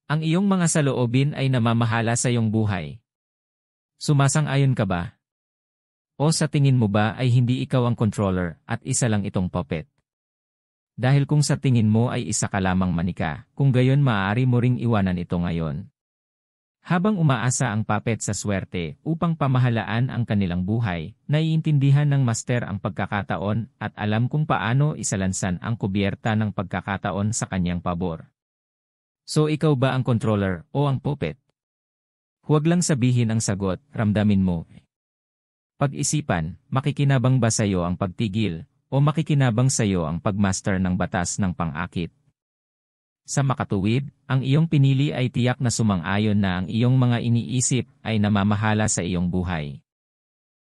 S1: Ang iyong mga saloobin ay namamahala sa iyong buhay. Sumasang-ayon ka ba? O sa tingin mo ba ay hindi ikaw ang controller at isa lang itong puppet? Dahil kung sa tingin mo ay isa ka lamang manika, kung gayon maaari mo ring iwanan ito ngayon. Habang umaasa ang puppet sa swerte upang pamahalaan ang kanilang buhay, naiintindihan ng master ang pagkakataon at alam kung paano isalansan ang kubyerta ng pagkakataon sa kanyang pabor. So ikaw ba ang controller o ang puppet? Huwag lang sabihin ang sagot, ramdamin mo. Pag-isipan, makikinabang ba sa iyo ang pagtigil, o makikinabang sa iyo ang pagmaster ng batas ng pang-akit? Sa makatuwid, ang iyong pinili ay tiyak na sumang-ayon na ang iyong mga iniisip ay namamahala sa iyong buhay.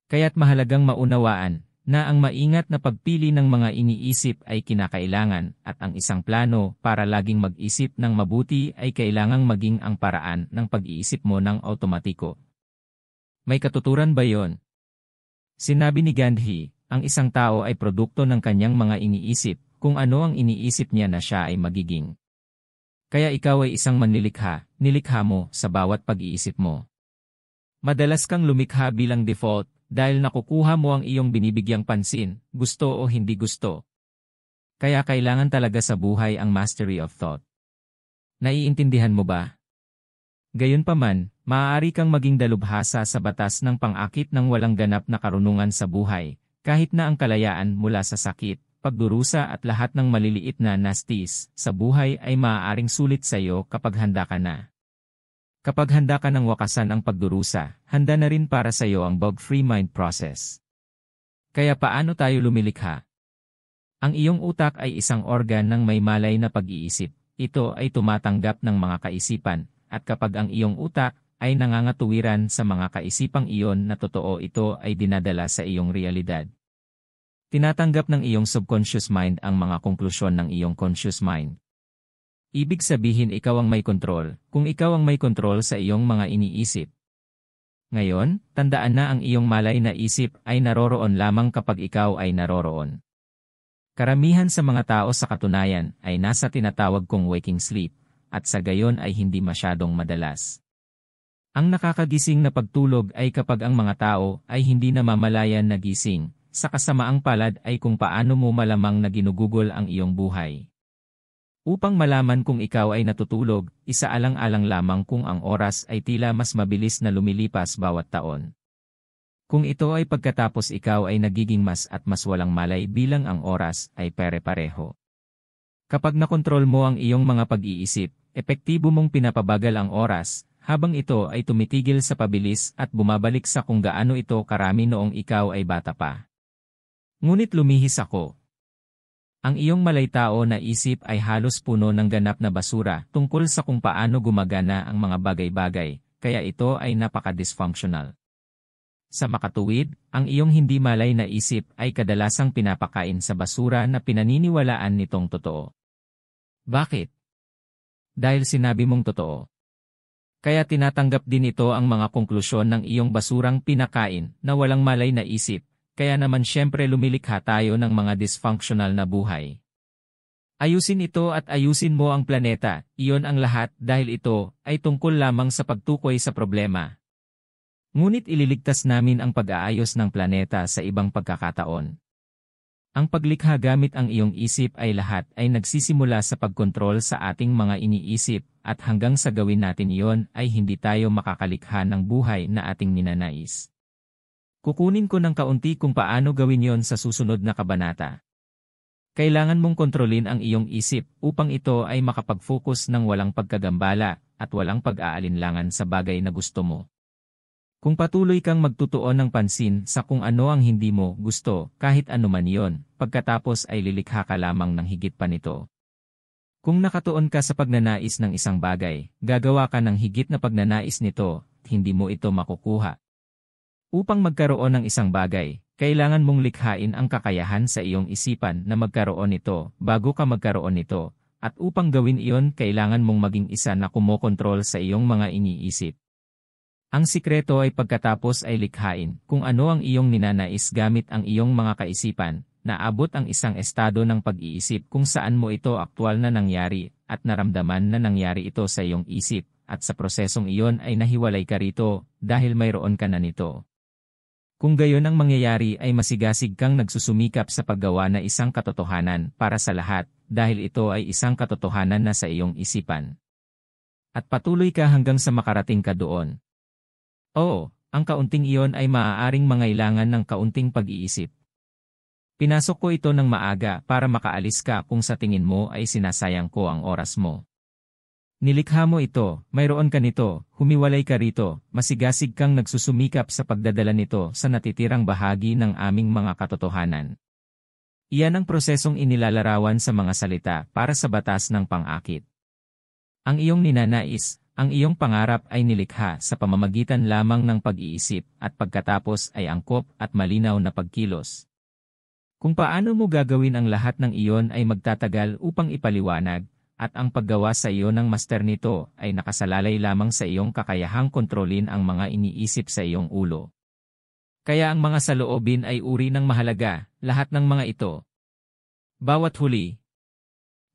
S1: Kaya't mahalagang maunawaan na ang maingat na pagpili ng mga iniisip ay kinakailangan at ang isang plano para laging mag-isip ng mabuti ay kailangang maging ang paraan ng pag-iisip mo ng automatiko. May katuturan ba yon? Sinabi ni Gandhi, ang isang tao ay produkto ng kanyang mga iniisip, kung ano ang iniisip niya na siya ay magiging. Kaya ikaw ay isang manlilikha, nilikha mo sa bawat pag-iisip mo. Madalas kang lumikha bilang default, dahil nakukuha mo ang iyong binibigyang pansin, gusto o hindi gusto. Kaya kailangan talaga sa buhay ang mastery of thought. Naiintindihan mo ba? Gayunpaman, maaari kang maging dalubhasa sa batas ng pang-akit ng walang ganap na karunungan sa buhay, kahit na ang kalayaan mula sa sakit, pagdurusa at lahat ng maliliit na nasties sa buhay ay maaaring sulit sa iyo kapag handa ka na. Kapag handa ka ng wakasan ang pagdurusa, handa na rin para sa iyo ang bug-free mind process. Kaya paano tayo lumilikha? Ang iyong utak ay isang organ ng may malay na pag-iisip. Ito ay tumatanggap ng mga kaisipan. At kapag ang iyong utak ay nangangatuwiran sa mga kaisipang iyon na totoo, ito ay dinadala sa iyong realidad. Tinatanggap ng iyong subconscious mind ang mga konklusyon ng iyong conscious mind. Ibig sabihin ikaw ang may kontrol, kung ikaw ang may kontrol sa iyong mga iniisip. Ngayon, tandaan na ang iyong malay na isip ay naroroon lamang kapag ikaw ay naroroon. Karamihan sa mga tao sa katunayan ay nasa tinatawag kong waking sleep. At sa gayon ay hindi masyadong madalas. Ang nakakagising na pagtulog ay kapag ang mga tao ay hindi namamalayan na gising, sa kasamaang palad ay kung paano mo malamang na ginugugol ang iyong buhay. Upang malaman kung ikaw ay natutulog, isaalang-alang lamang kung ang oras ay tila mas mabilis na lumilipas bawat taon. Kung ito ay pagkatapos ikaw ay nagiging mas at mas walang malay bilang ang oras ay pare-pareho. Kapag nakontrol mo ang iyong mga pag-iisip, epektibo mong pinapabagal ang oras, habang ito ay tumitigil sa pabilis at bumabalik sa kung gaano ito karami noong ikaw ay bata pa. Ngunit lumihis ako. Ang iyong malaytao na isip ay halos puno ng ganap na basura tungkol sa kung paano gumagana ang mga bagay-bagay, kaya ito ay napaka-dysfunctional. Sa makatuwid, ang iyong hindi malay na isip ay kadalasang pinapakain sa basura na pinaniniwalaan nitong totoo. Bakit? Dahil sinabi mong totoo. Kaya tinatanggap din ito ang mga konklusyon ng iyong basurang pinakain na walang malay na isip, kaya naman syempre lumilikha tayo ng mga dysfunctional na buhay. Ayusin ito at ayusin mo ang planeta, iyon ang lahat dahil ito ay tungkol lamang sa pagtukoy sa problema. Ngunit ililigtas namin ang pag-aayos ng planeta sa ibang pagkakataon. Ang paglikha gamit ang iyong isip ay lahat ay nagsisimula sa pagkontrol sa ating mga iniisip at hanggang sa gawin natin iyon ay hindi tayo makakalikha ng buhay na ating ninanais. Kukunin ko ng kaunti kung paano gawin yon sa susunod na kabanata. Kailangan mong kontrolin ang iyong isip upang ito ay makapag-focus ng walang pagkagambala at walang pag-aalinlangan sa bagay na gusto mo. Kung patuloy kang magtutuon ng pansin sa kung ano ang hindi mo gusto, kahit anuman yon, pagkatapos ay lilikha ka lamang ng higit pa nito. Kung nakatuon ka sa pagnanais ng isang bagay, gagawa ka ng higit na pagnanais nito, hindi mo ito makukuha. Upang magkaroon ng isang bagay, kailangan mong likhain ang kakayahan sa iyong isipan na magkaroon nito bago ka magkaroon nito, at upang gawin iyon kailangan mong maging isa na kumokontrol sa iyong mga iniisip. Ang sikreto ay pagkatapos ay likhain kung ano ang iyong ninanais gamit ang iyong mga kaisipan, naabot ang isang estado ng pag-iisip kung saan mo ito aktwal na nangyari at naramdaman na nangyari ito sa iyong isip, at sa prosesong iyon ay nahiwalay ka rito dahil mayroon ka na nito. Kung gayon ang mangyayari ay masigasig kang nagsusumikap sa paggawa na isang katotohanan para sa lahat, dahil ito ay isang katotohanan na sa iyong isipan. At patuloy ka hanggang sa makarating ka doon. Oo, ang kaunting iyon ay maaaring mangailangan ng kaunting pag-iisip. Pinasok ko ito ng maaga para makaalis ka kung sa tingin mo ay sinasayang ko ang oras mo. Nilikha mo ito, mayroon ka nito, humiwalay ka rito, masigasig kang nagsusumikap sa pagdadala nito sa natitirang bahagi ng aming mga katotohanan. Iyan ang prosesong inilalarawan sa mga salita para sa batas ng pang-akit. Ang iyong ninanais, ang iyong pangarap ay nilikha sa pamamagitan lamang ng pag-iisip at pagkatapos ay angkop at malinaw na pagkilos. Kung paano mo gagawin ang lahat ng iyon ay magtatagal upang ipaliwanag, at ang paggawa sa iyo ng master nito ay nakasalalay lamang sa iyong kakayahang kontrolin ang mga iniisip sa iyong ulo. Kaya ang mga saloobin ay uri ng mahalaga, lahat ng mga ito. Bawat huli.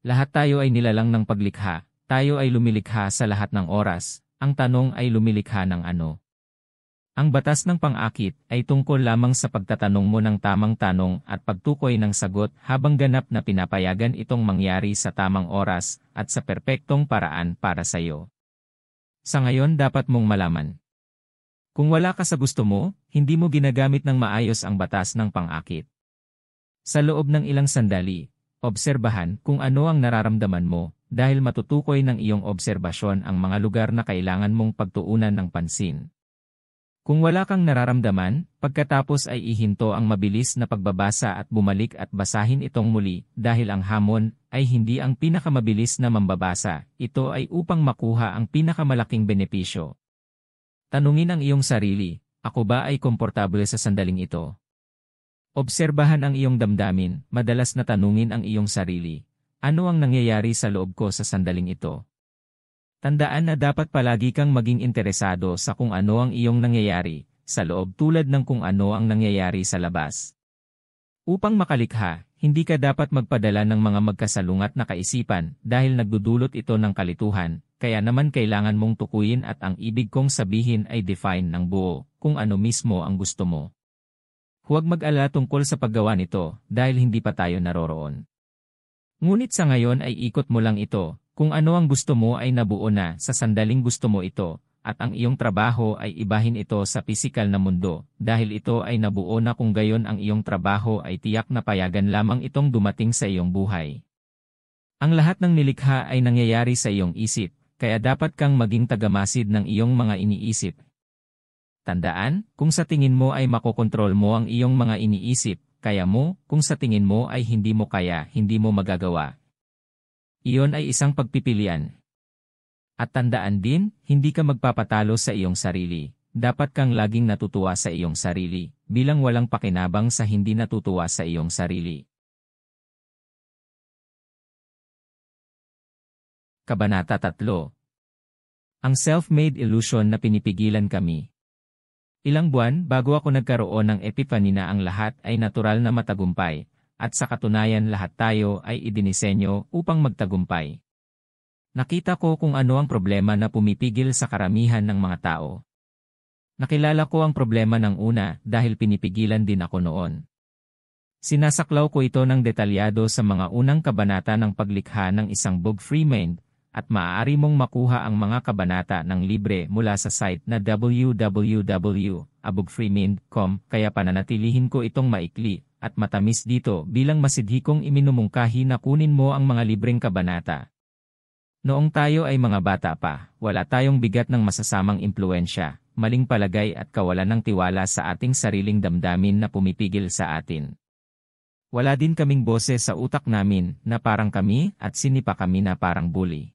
S1: Lahat tayo ay nilalang ng paglikha, tayo ay lumilikha sa lahat ng oras, ang tanong ay lumilikha ng ano. Ang batas ng pang-akit ay tungkol lamang sa pagtatanong mo ng tamang tanong at pagtukoy ng sagot habang ganap na pinapayagan itong mangyari sa tamang oras at sa perpektong paraan para sa iyo. Sa ngayon dapat mong malaman. Kung wala ka sa gusto mo, hindi mo ginagamit ng maayos ang batas ng pang-akit. Sa loob ng ilang sandali, obserbahan kung ano ang nararamdaman mo dahil matutukoy ng iyong obserbasyon ang mga lugar na kailangan mong pagtuunan ng pansin. Kung wala kang nararamdaman, pagkatapos ay ihinto ang mabilis na pagbabasa at bumalik at basahin itong muli dahil ang hamon ay hindi ang pinakamabilis na mambabasa, ito ay upang makuha ang pinakamalaking benepisyo. Tanungin ang iyong sarili, ako ba ay komportable sa sandaling ito? Obserbahan ang iyong damdamin, madalas na tanungin ang iyong sarili, ano ang nangyayari sa loob ko sa sandaling ito? Tandaan na dapat palagi kang maging interesado sa kung ano ang iyong nangyayari sa loob tulad ng kung ano ang nangyayari sa labas. Upang makalikha, hindi ka dapat magpadala ng mga magkasalungat na kaisipan dahil nagdudulot ito ng kalituhan, kaya naman kailangan mong tukuyin at ang ibig kong sabihin ay define ng buo kung ano mismo ang gusto mo. Huwag mag-alala tungkol sa paggawa nito dahil hindi pa tayo naroroon. Ngunit sa ngayon ay ikot mo lang ito. Kung ano ang gusto mo ay nabuo na sa sandaling gusto mo ito, at ang iyong trabaho ay ibahin ito sa pisikal na mundo, dahil ito ay nabuo na kung gayon ang iyong trabaho ay tiyak na payagan lamang itong dumating sa iyong buhay. Ang lahat ng nilikha ay nangyayari sa iyong isip, kaya dapat kang maging tagamasid ng iyong mga iniisip. Tandaan, kung sa tingin mo ay makokontrol mo ang iyong mga iniisip, kaya mo, kung sa tingin mo ay hindi mo kaya, hindi mo magagawa. Iyon ay isang pagpipilian. At tandaan din, hindi ka magpapatalo sa iyong sarili. Dapat kang laging natutuwa sa iyong sarili, bilang walang pakinabang sa hindi natutuwa sa iyong sarili. Kabanata 3. Ang self-made illusion na pinipigilan kami. Ilang buwan bago ako nagkaroon ng epiphany na ang lahat ay natural na matagumpay, at sa katunayan lahat tayo ay idinisenyo upang magtagumpay. Nakita ko kung ano ang problema na pumipigil sa karamihan ng mga tao. Nakilala ko ang problema ng una dahil pinipigilan din ako noon. Sinasaklaw ko ito ng detalyado sa mga unang kabanata ng paglikha ng isang bug-free mind, at maaari mong makuha ang mga kabanata ng libre mula sa site na www.abugfreemind.com, kaya pananatilihin ko itong maikli at matamis dito bilang masidhi kong iminumungkahi na kunin mo ang mga libreng kabanata. Noong tayo ay mga bata pa, wala tayong bigat ng masasamang impluensya, maling palagay at kawalan ng tiwala sa ating sariling damdamin na pumipigil sa atin. Wala din kaming boses sa utak namin na parang kami at sinipa kami na parang bully.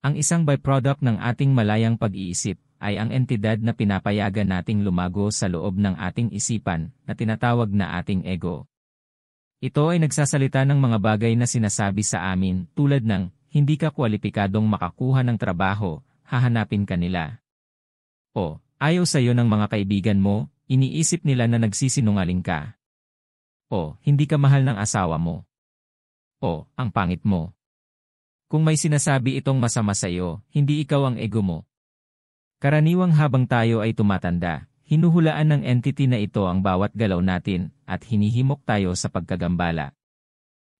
S1: Ang isang byproduct ng ating malayang pag-iisip ay ang entidad na pinapayagan nating lumago sa loob ng ating isipan na tinatawag na ating ego. Ito ay nagsasalita ng mga bagay na sinasabi sa amin tulad ng, hindi ka kwalipikadong makakuha ng trabaho, hahanapin ka nila. O, ayaw sa'yo ng mga kaibigan mo, iniisip nila na nagsisinungaling ka. O, hindi ka mahal ng asawa mo. O, ang pangit mo. Kung may sinasabi itong masama sa'yo, hindi ikaw ang ego mo. Karaniwang habang tayo ay tumatanda, Hinuhulaan ng entity na ito ang bawat galaw natin at hinihimok tayo sa pagkagambala.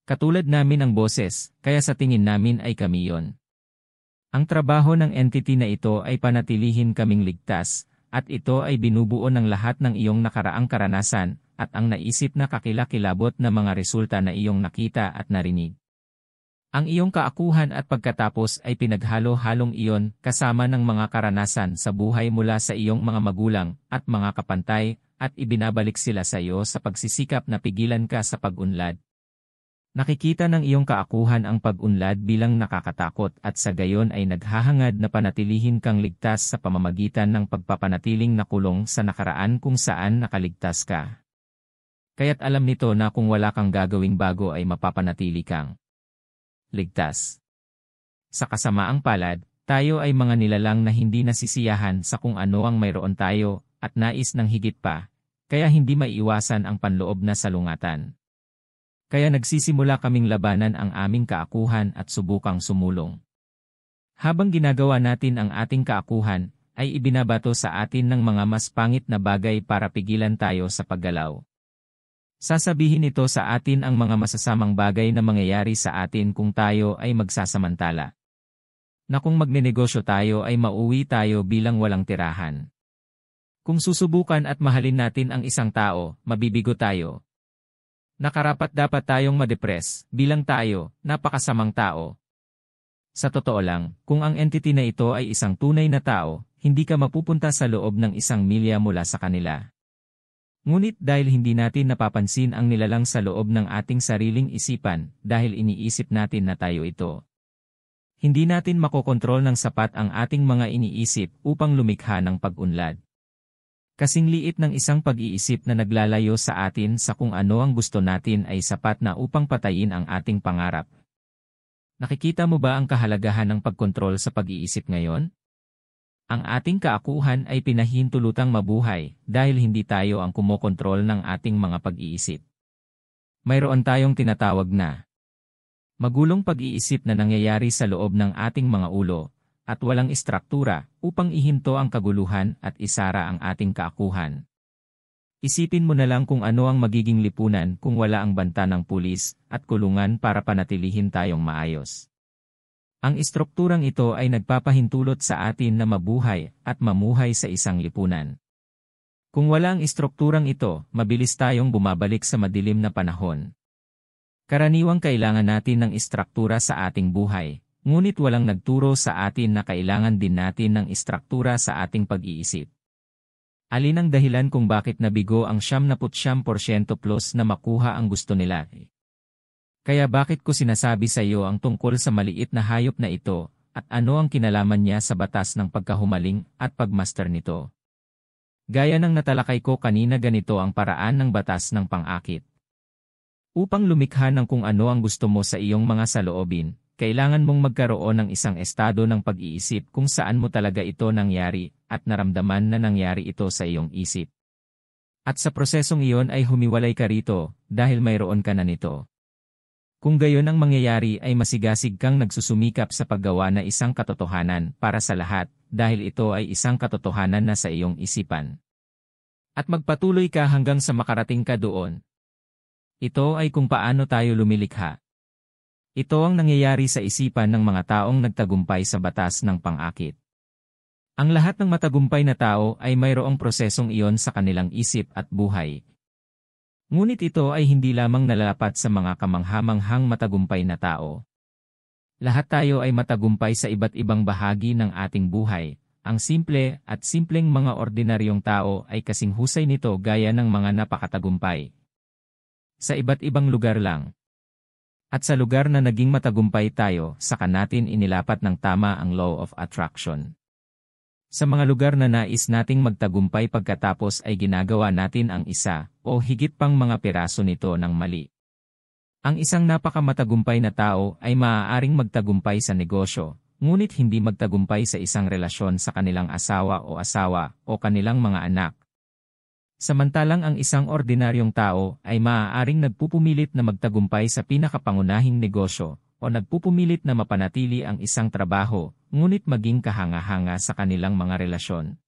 S1: Katulad namin ang boses, kaya sa tingin namin ay kami yon. Ang trabaho ng entity na ito ay panatilihin kaming ligtas, at ito ay binubuo ng lahat ng iyong nakaraang karanasan at ang naisip na kakilakilabot na mga resulta na iyong nakita at narinig. Ang iyong kaakuhan at pagkatapos ay pinaghalo-halong iyon kasama ng mga karanasan sa buhay mula sa iyong mga magulang at mga kapantay at ibinabalik sila sa iyo sa pagsisikap na pigilan ka sa pag-unlad. Nakikita ng iyong kaakuhan ang pag-unlad bilang nakakatakot at sa gayon ay naghahangad na panatilihin kang ligtas sa pamamagitan ng pagpapanatiling nakulong sa nakaraan kung saan nakaligtas ka. Kaya't alam nito na kung wala kang gagawing bago ay mapapanatili kang ligtas. Sa kasamaang palad, tayo ay mga nilalang na hindi nasisiyahan sa kung ano ang mayroon tayo at nais ng higit pa, kaya hindi maiiwasan ang panloob na salungatan. Kaya nagsisimula kaming labanan ang aming kaakuhan at subukang sumulong. Habang ginagawa natin ang ating kaakuhan, ay ibinabato sa atin ng mga mas pangit na bagay para pigilan tayo sa paggalaw. Sasabihin ito sa atin ang mga masasamang bagay na mangyayari sa atin kung tayo ay magsasamantala. Na kung magnenegosyo tayo ay mauwi tayo bilang walang tirahan. Kung susubukan at mahalin natin ang isang tao, mabibigo tayo. Nakarapat dapat tayong madepres, bilang tayo, napakasamang tao. Sa totoo lang, kung ang entity na ito ay isang tunay na tao, hindi ka mapupunta sa loob ng 1 milya mula sa kanila. Ngunit dahil hindi natin napapansin ang nilalang sa loob ng ating sariling isipan, dahil iniisip natin na tayo ito. Hindi natin makokontrol ng sapat ang ating mga iniisip upang lumikha ng pag-unlad. Kasing liit ng isang pag-iisip na naglalayo sa atin sa kung ano ang gusto natin ay sapat na upang patayin ang ating pangarap. Nakikita mo ba ang kahalagahan ng pagkontrol sa pag-iisip ngayon? Ang ating kaakuhan ay pinahintulutang mabuhay dahil hindi tayo ang kumokontrol ng ating mga pag-iisip. Mayroon tayong tinatawag na magulong pag-iisip na nangyayari sa loob ng ating mga ulo at walang istruktura upang ihinto ang kaguluhan at isara ang ating kaakuhan. Isipin mo na lang kung ano ang magiging lipunan kung wala ang banta ng pulis at kulungan para panatilihin tayong maayos. Ang istrukturang ito ay nagpapahintulot sa atin na mabuhay at mamuhay sa isang lipunan. Kung wala ang istrukturang ito, mabilis tayong bumabalik sa madilim na panahon. Karaniwang kailangan natin ng istruktura sa ating buhay, ngunit walang nagturo sa atin na kailangan din natin ng istruktura sa ating pag-iisip. Alin ang dahilan kung bakit nabigo ang 99% plus na makuha ang gusto nila? Kaya bakit ko sinasabi sa iyo ang tungkol sa maliit na hayop na ito, at ano ang kinalaman niya sa batas ng pagkahumaling at pagmaster nito? Gaya ng natalakay ko kanina, ganito ang paraan ng batas ng pang-akit. Upang lumikha ng kung ano ang gusto mo sa iyong mga saloobin, kailangan mong magkaroon ng isang estado ng pag-iisip kung saan mo talaga ito nangyari at naramdaman na nangyari ito sa iyong isip. At sa prosesong iyon ay humiwalay ka rito dahil mayroon ka na nito. Kung gayon ang mangyayari ay masigasig kang nagsusumikap sa paggawa na isang katotohanan para sa lahat dahil ito ay isang katotohanan na sa iyong isipan. At magpatuloy ka hanggang sa makarating ka doon. Ito ay kung paano tayo lumilikha. Ito ang nangyayari sa isipan ng mga taong nagtagumpay sa batas ng pang-akit. Ang lahat ng matagumpay na tao ay mayroong prosesong iyon sa kanilang isip at buhay. Ngunit ito ay hindi lamang nalalapat sa mga kamangha-manghang matagumpay na tao. Lahat tayo ay matagumpay sa iba't ibang bahagi ng ating buhay. Ang simple at simpleng mga ordinaryong tao ay kasing husay nito gaya ng mga napakatagumpay. Sa iba't ibang lugar lang. At sa lugar na naging matagumpay tayo, saka natin inilapat ng tama ang law of attraction. Sa mga lugar na nais nating magtagumpay pagkatapos ay ginagawa natin ang isa o higit pang mga piraso nito ng mali. Ang isang napakamatagumpay na tao ay maaaring magtagumpay sa negosyo, ngunit hindi magtagumpay sa isang relasyon sa kanilang asawa o kanilang mga anak. Samantalang ang isang ordinaryong tao ay maaaring nagpupumilit na magtagumpay sa pinakapangunahing negosyo o nagpupumilit na mapanatili ang isang trabaho, ngunit maging kahanga-hanga sa kanilang mga relasyon.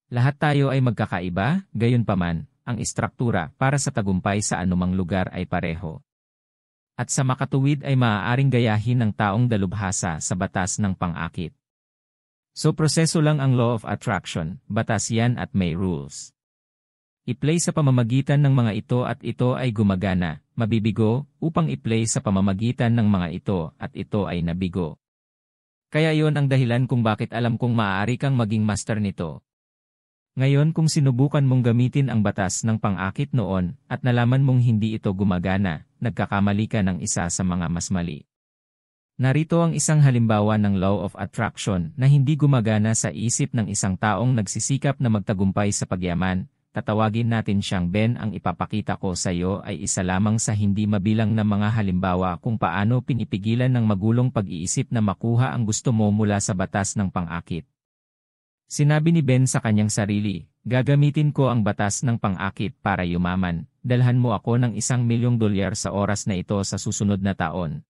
S1: Lahat tayo ay magkakaiba, gayunpaman, ang istruktura para sa tagumpay sa anumang lugar ay pareho. At sa makatuwid ay maaaring gayahin ng taong dalubhasa sa batas ng pang-akit. So proseso lang ang law of attraction, batas yan at may rules. I-play sa pamamagitan ng mga ito ay gumagana, mabibigo, upang i-play sa pamamagitan ng mga ito ay nabigo. Kaya yon ang dahilan kung bakit alam kong maaari kang maging master nito. Ngayon kung sinubukan mong gamitin ang batas ng pang-akit noon at nalaman mong hindi ito gumagana, nagkakamali ka ng isa sa mga mas mali. Narito ang isang halimbawa ng law of attraction na hindi gumagana sa isip ng isang taong nagsisikap na magtagumpay sa pagyaman. Tatawagin natin siyang Ben. Ang ipapakita ko sa iyo ay isa lamang sa hindi mabilang na mga halimbawa kung paano pinipigilan ng magulong pag-iisip na makuha ang gusto mo mula sa batas ng pang-akit. Sinabi ni Ben sa kanyang sarili, gagamitin ko ang batas ng pang-akit para yumaman, dalhan mo ako ng $1,000,000 sa oras na ito sa susunod na taon.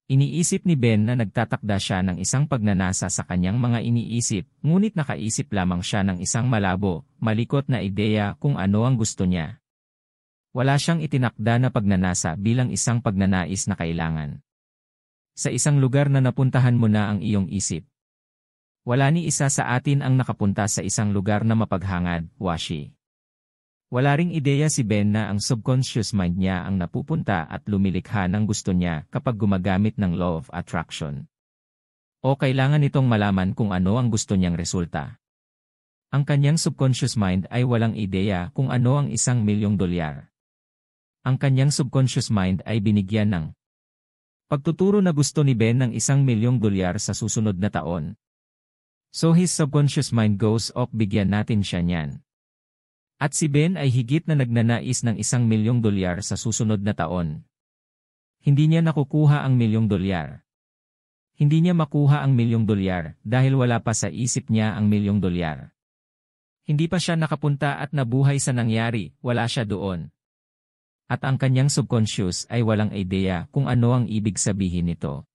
S1: Iniisip ni Ben na nagtatakda siya ng isang pagnanasa sa kanyang mga iniisip, ngunit nakaisip lamang siya ng isang malabo, malikot na ideya kung ano ang gusto niya. Wala siyang itinakda na pagnanasa bilang isang pagnanais na kailangan. Sa isang lugar na napuntahan mo na ang iyong isip. Wala ni isa sa atin ang nakapunta sa isang lugar na mapaghangad, washi. Wala ring ideya si Ben na ang subconscious mind niya ang napupunta at lumilikha ng gusto niya kapag gumagamit ng law of attraction. O kailangan nitong malaman kung ano ang gusto niyang resulta. Ang kanyang subconscious mind ay walang ideya kung ano ang $1,000,000. Ang kanyang subconscious mind ay binigyan ng pagtuturo na gusto ni Ben ng $1,000,000 sa susunod na taon. So his subconscious mind goes off, bigyan natin siya niyan. At si Ben ay higit na nagnanais ng $1,000,000 sa susunod na taon. Hindi niya nakukuha ang $1,000,000. Hindi niya makuha ang $1,000,000 dahil wala pa sa isip niya ang $1,000,000. Hindi pa siya nakapunta at nabuhay sa nangyari, wala siya doon. At ang kanyang subconscious ay walang ideya kung ano ang ibig sabihin nito.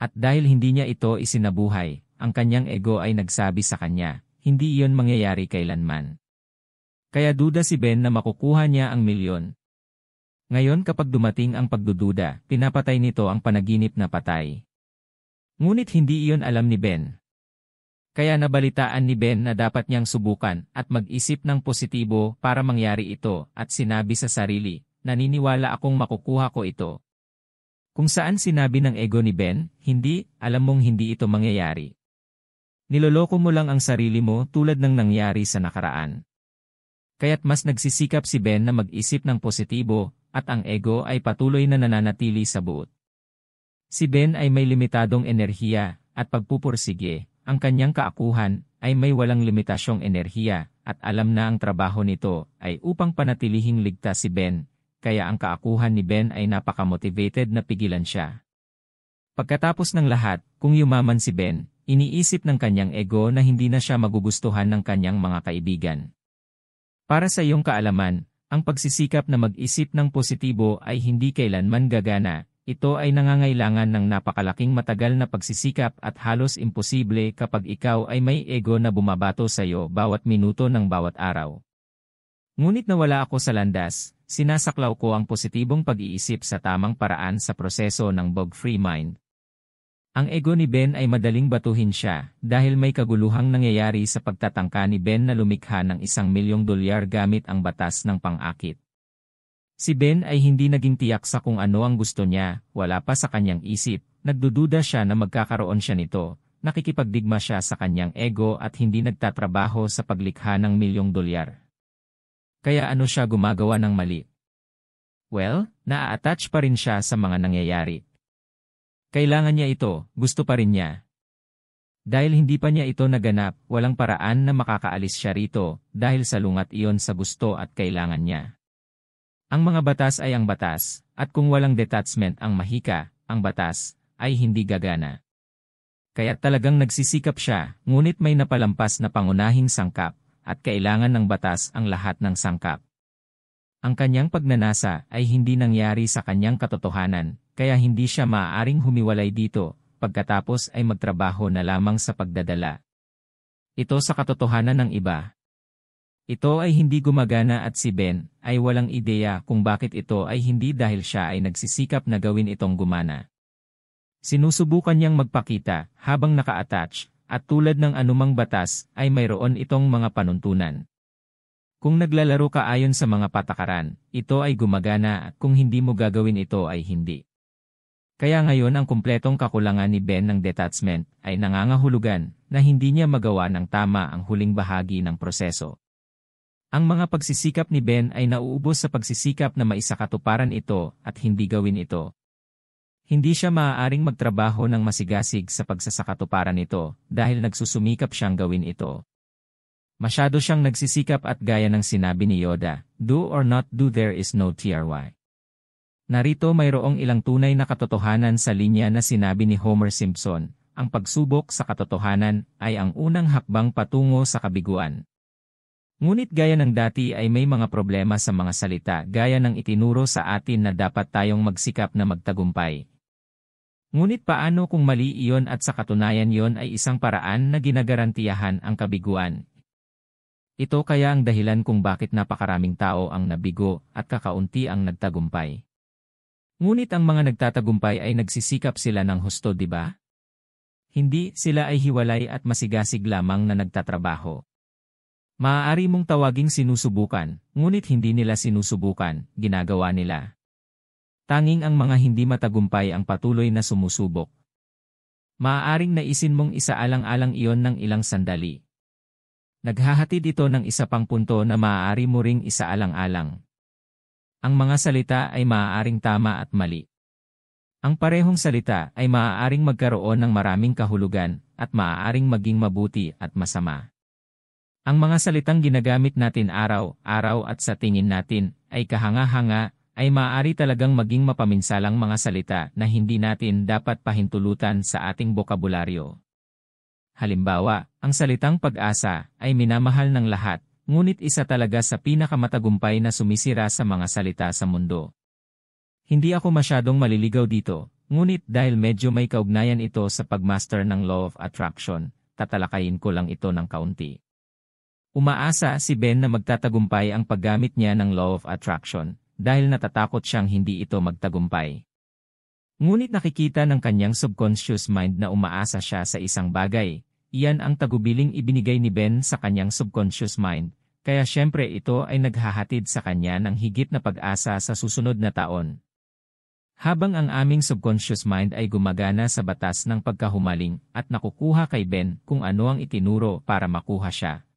S1: At dahil hindi niya ito isinabuhay, ang kanyang ego ay nagsabi sa kanya, hindi iyon mangyayari kailanman. Kaya duda si Ben na makukuha niya ang $1,000,000. Ngayon kapag dumating ang pagdududa, pinapatay nito ang panaginip na patay. Ngunit hindi iyon alam ni Ben. Kaya nabalitaan ni Ben na dapat niyang subukan at mag-isip ng positibo para mangyari ito at sinabi sa sarili, naniniwala akong makukuha ko ito. Kung saan sinabi ng ego ni Ben, hindi, alam mong hindi ito mangyayari. Niloloko mo lang ang sarili mo tulad ng nangyari sa nakaraan. Kaya't mas nagsisikap si Ben na mag-isip ng positibo, at ang ego ay patuloy na nananatili sa buot. Si Ben ay may limitadong enerhiya, at pagpupursige, ang kanyang kaakuhan, ay may walang limitasyong enerhiya, at alam na ang trabaho nito, ay upang panatilihing ligtas si Ben, kaya ang kaakuhan ni Ben ay napaka-motivated na pigilan siya. Pagkatapos ng lahat, kung yumaman si Ben, iniisip ng kanyang ego na hindi na siya magugustuhan ng kanyang mga kaibigan. Para sa iyong kaalaman, ang pagsisikap na mag-isip ng positibo ay hindi kailanman gagana. Ito ay nangangailangan ng napakalaking matagal na pagsisikap at halos imposible kapag ikaw ay may ego na bumabato sa iyo bawat minuto ng bawat araw. Ngunit nawala ako sa landas, sinasaklaw ko ang positibong pag-iisip sa tamang paraan sa proseso ng bug-free mind. Ang ego ni Ben ay madaling batuhin siya dahil may kaguluhang nangyayari sa pagtatangka ni Ben na lumikha ng $1,000,000 gamit ang batas ng pang-akit. Si Ben ay hindi naging tiyak sa kung ano ang gusto niya, wala pa sa kanyang isip, nagdududa siya na magkakaroon siya nito, nakikipagdigma siya sa kanyang ego at hindi nagtatrabaho sa paglikha ng $1,000,000. Kaya ano siya gumagawa ng mali? Well, naa-attach pa rin siya sa mga nangyayari. Kailangan niya ito, gusto pa rin niya. Dahil hindi pa niya ito naganap, walang paraan na makakaalis siya rito, dahil salungat iyon sa gusto at kailangan niya. Ang mga batas ay ang batas, at kung walang detachment ang mahika, ang batas, ay hindi gagana. Kaya talagang nagsisikap siya, ngunit may napalampas na pangunahing sangkap, at kailangan ng batas ang lahat ng sangkap. Ang kanyang pagnanasa ay hindi nangyari sa kanyang katotohanan, kaya hindi siya maaaring humiwalay dito, pagkatapos ay magtrabaho na lamang sa pagdadala. ito sa katotohanan ng iba. Ito ay hindi gumagana at si Ben ay walang ideya kung bakit ito ay hindi dahil siya ay nagsisikap na gawin itong gumana. Sinusubukan niyang magpakita habang naka-attach at tulad ng anumang batas ay mayroon itong mga panuntunan. Kung naglalaro ka ayon sa mga patakaran, ito ay gumagana at kung hindi mo gagawin ito ay hindi. Kaya ngayon ang kumpletong kakulangan ni Ben ng detachment ay nangangahulugan na hindi niya magawa ng tama ang huling bahagi ng proseso. Ang mga pagsisikap ni Ben ay nauubos sa pagsisikap na maisakatuparan ito at hindi gawin ito. Hindi siya maaaring magtrabaho ng masigasig sa pagsasakatuparan nito dahil nagsusumikap siyang gawin ito. Masyado siyang nagsisikap at gaya ng sinabi ni Yoda, do or not do there is no TRY. Narito mayroong ilang tunay na katotohanan sa linya na sinabi ni Homer Simpson, ang pagsubok sa katotohanan ay ang unang hakbang patungo sa kabiguan. Ngunit gaya ng dati ay may mga problema sa mga salita gaya ng itinuro sa atin na dapat tayong magsikap na magtagumpay. Ngunit paano kung mali iyon at sa katunayan iyon ay isang paraan na ginagarantiyahan ang kabiguan? Ito kaya ang dahilan kung bakit napakaraming tao ang nabigo at kakaunti ang nagtagumpay. Ngunit ang mga nagtatagumpay ay nagsisikap sila ng husto, di ba? Hindi, sila ay hiwalay at masigasig lamang na nagtatrabaho. Maaari mong tawaging sinusubukan, ngunit hindi nila sinusubukan, ginagawa nila. Tanging ang mga hindi matagumpay ang patuloy na sumusubok. Maaaring naisin mong isaalang-alang iyon ng ilang sandali. Naghahatid ito ng isa pang punto na maaari mo ring isaalang-alang. Ang mga salita ay maaaring tama at mali. Ang parehong salita ay maaaring magkaroon ng maraming kahulugan at maaaring maging mabuti at masama. Ang mga salitang ginagamit natin araw-araw at sa tingin natin ay kahanga-hanga ay maaari talagang maging mapaminsalang mga salita na hindi natin dapat pahintulutan sa ating bokabularyo. Halimbawa, ang salitang pag-asa ay minamahal ng lahat, ngunit isa talaga sa pinakamatagumpay na sumisira sa mga salita sa mundo. Hindi ako masyadong maliligaw dito, ngunit dahil medyo may kaugnayan ito sa pagmaster ng Law of Attraction, tatalakayin ko lang ito ng kaunti. Umaasa si Ben na magtatagumpay ang paggamit niya ng Law of Attraction dahil natatakot siyang hindi ito magtagumpay. Ngunit nakikita ng kanyang subconscious mind na umaasa siya sa isang bagay. Iyan ang tagubiling ibinigay ni Ben sa kanyang subconscious mind, kaya syempre ito ay naghahatid sa kanya ng higit na pag-asa sa susunod na taon. Habang ang aming subconscious mind ay gumagana sa batas ng pagkahumaling at nakukuha kay Ben kung ano ang itinuro para makuha siya.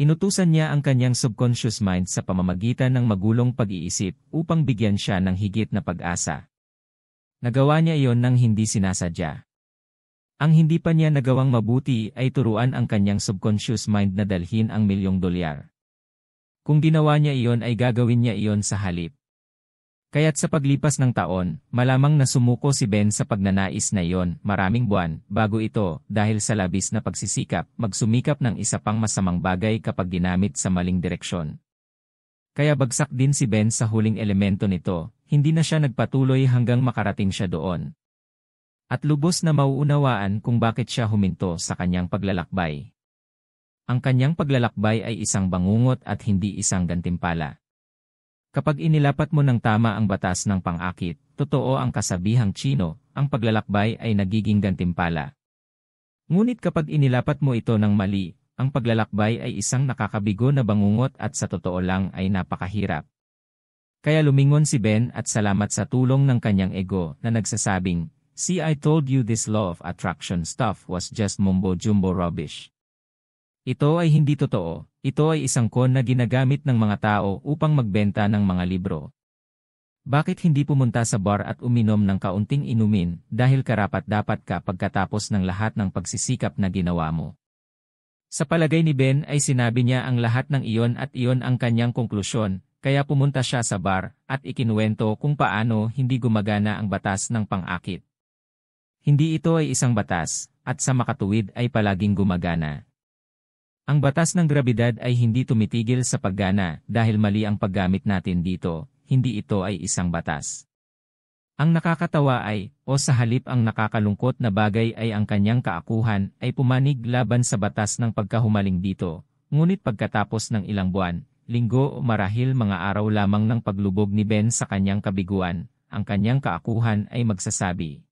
S1: Inutusan niya ang kanyang subconscious mind sa pamamagitan ng magulong pag-iisip upang bigyan siya ng higit na pag-asa. Nagawa niya iyon nang hindi sinasadya. Ang hindi pa niya nagawang mabuti ay turuan ang kanyang subconscious mind na dalhin ang $1,000,000. Kung ginawa niya iyon ay gagawin niya iyon sa halip. Kaya't sa paglipas ng taon, malamang na sumuko si Ben sa pagnanais na iyon maraming buwan bago ito dahil sa labis na pagsisikap magsumikap ng isa pang masamang bagay kapag ginamit sa maling direksyon. Kaya bagsak din si Ben sa huling elemento nito, hindi na siya nagpatuloy hanggang makarating siya doon. At lubos na mauunawaan kung bakit siya huminto sa kanyang paglalakbay. Ang kanyang paglalakbay ay isang bangungot at hindi isang gantimpala. Kapag inilapat mo ng tama ang batas ng pang-akit, totoo ang kasabihang Tsino, ang paglalakbay ay nagiging gantimpala. Ngunit kapag inilapat mo ito ng mali, ang paglalakbay ay isang nakakabigo na bangungot at sa totoo lang ay napakahirap. Kaya lumingon si Ben at salamat sa tulong ng kanyang ego na nagsasabing, "See, I told you this law of attraction stuff was just mumbo-jumbo rubbish." Ito ay hindi totoo, ito ay isang kon na ginagamit ng mga tao upang magbenta ng mga libro. Bakit hindi pumunta sa bar at uminom ng kaunting inumin dahil karapat-dapat ka pagkatapos ng lahat ng pagsisikap na ginawa mo? Sa palagay ni Ben ay sinabi niya ang lahat ng iyon at iyon ang kanyang konklusyon, kaya pumunta siya sa bar at ikinuwento kung paano hindi gumagana ang batas ng pang-akit. Hindi ito ay isang batas, at sa makatuwid ay palaging gumagana. Ang batas ng grabidad ay hindi tumitigil sa paggana dahil mali ang paggamit natin dito, hindi ito ay isang batas. Ang nakakatawa ay, o sa halip ang nakakalungkot na bagay ay ang kanyang kaakuhan ay pumanig laban sa batas ng pagkahumaling dito, ngunit pagkatapos ng ilang buwan, linggo o marahil mga araw lamang ng paglubog ni Ben sa kanyang kabiguan, ang kanyang kaakuhan ay magsasabi.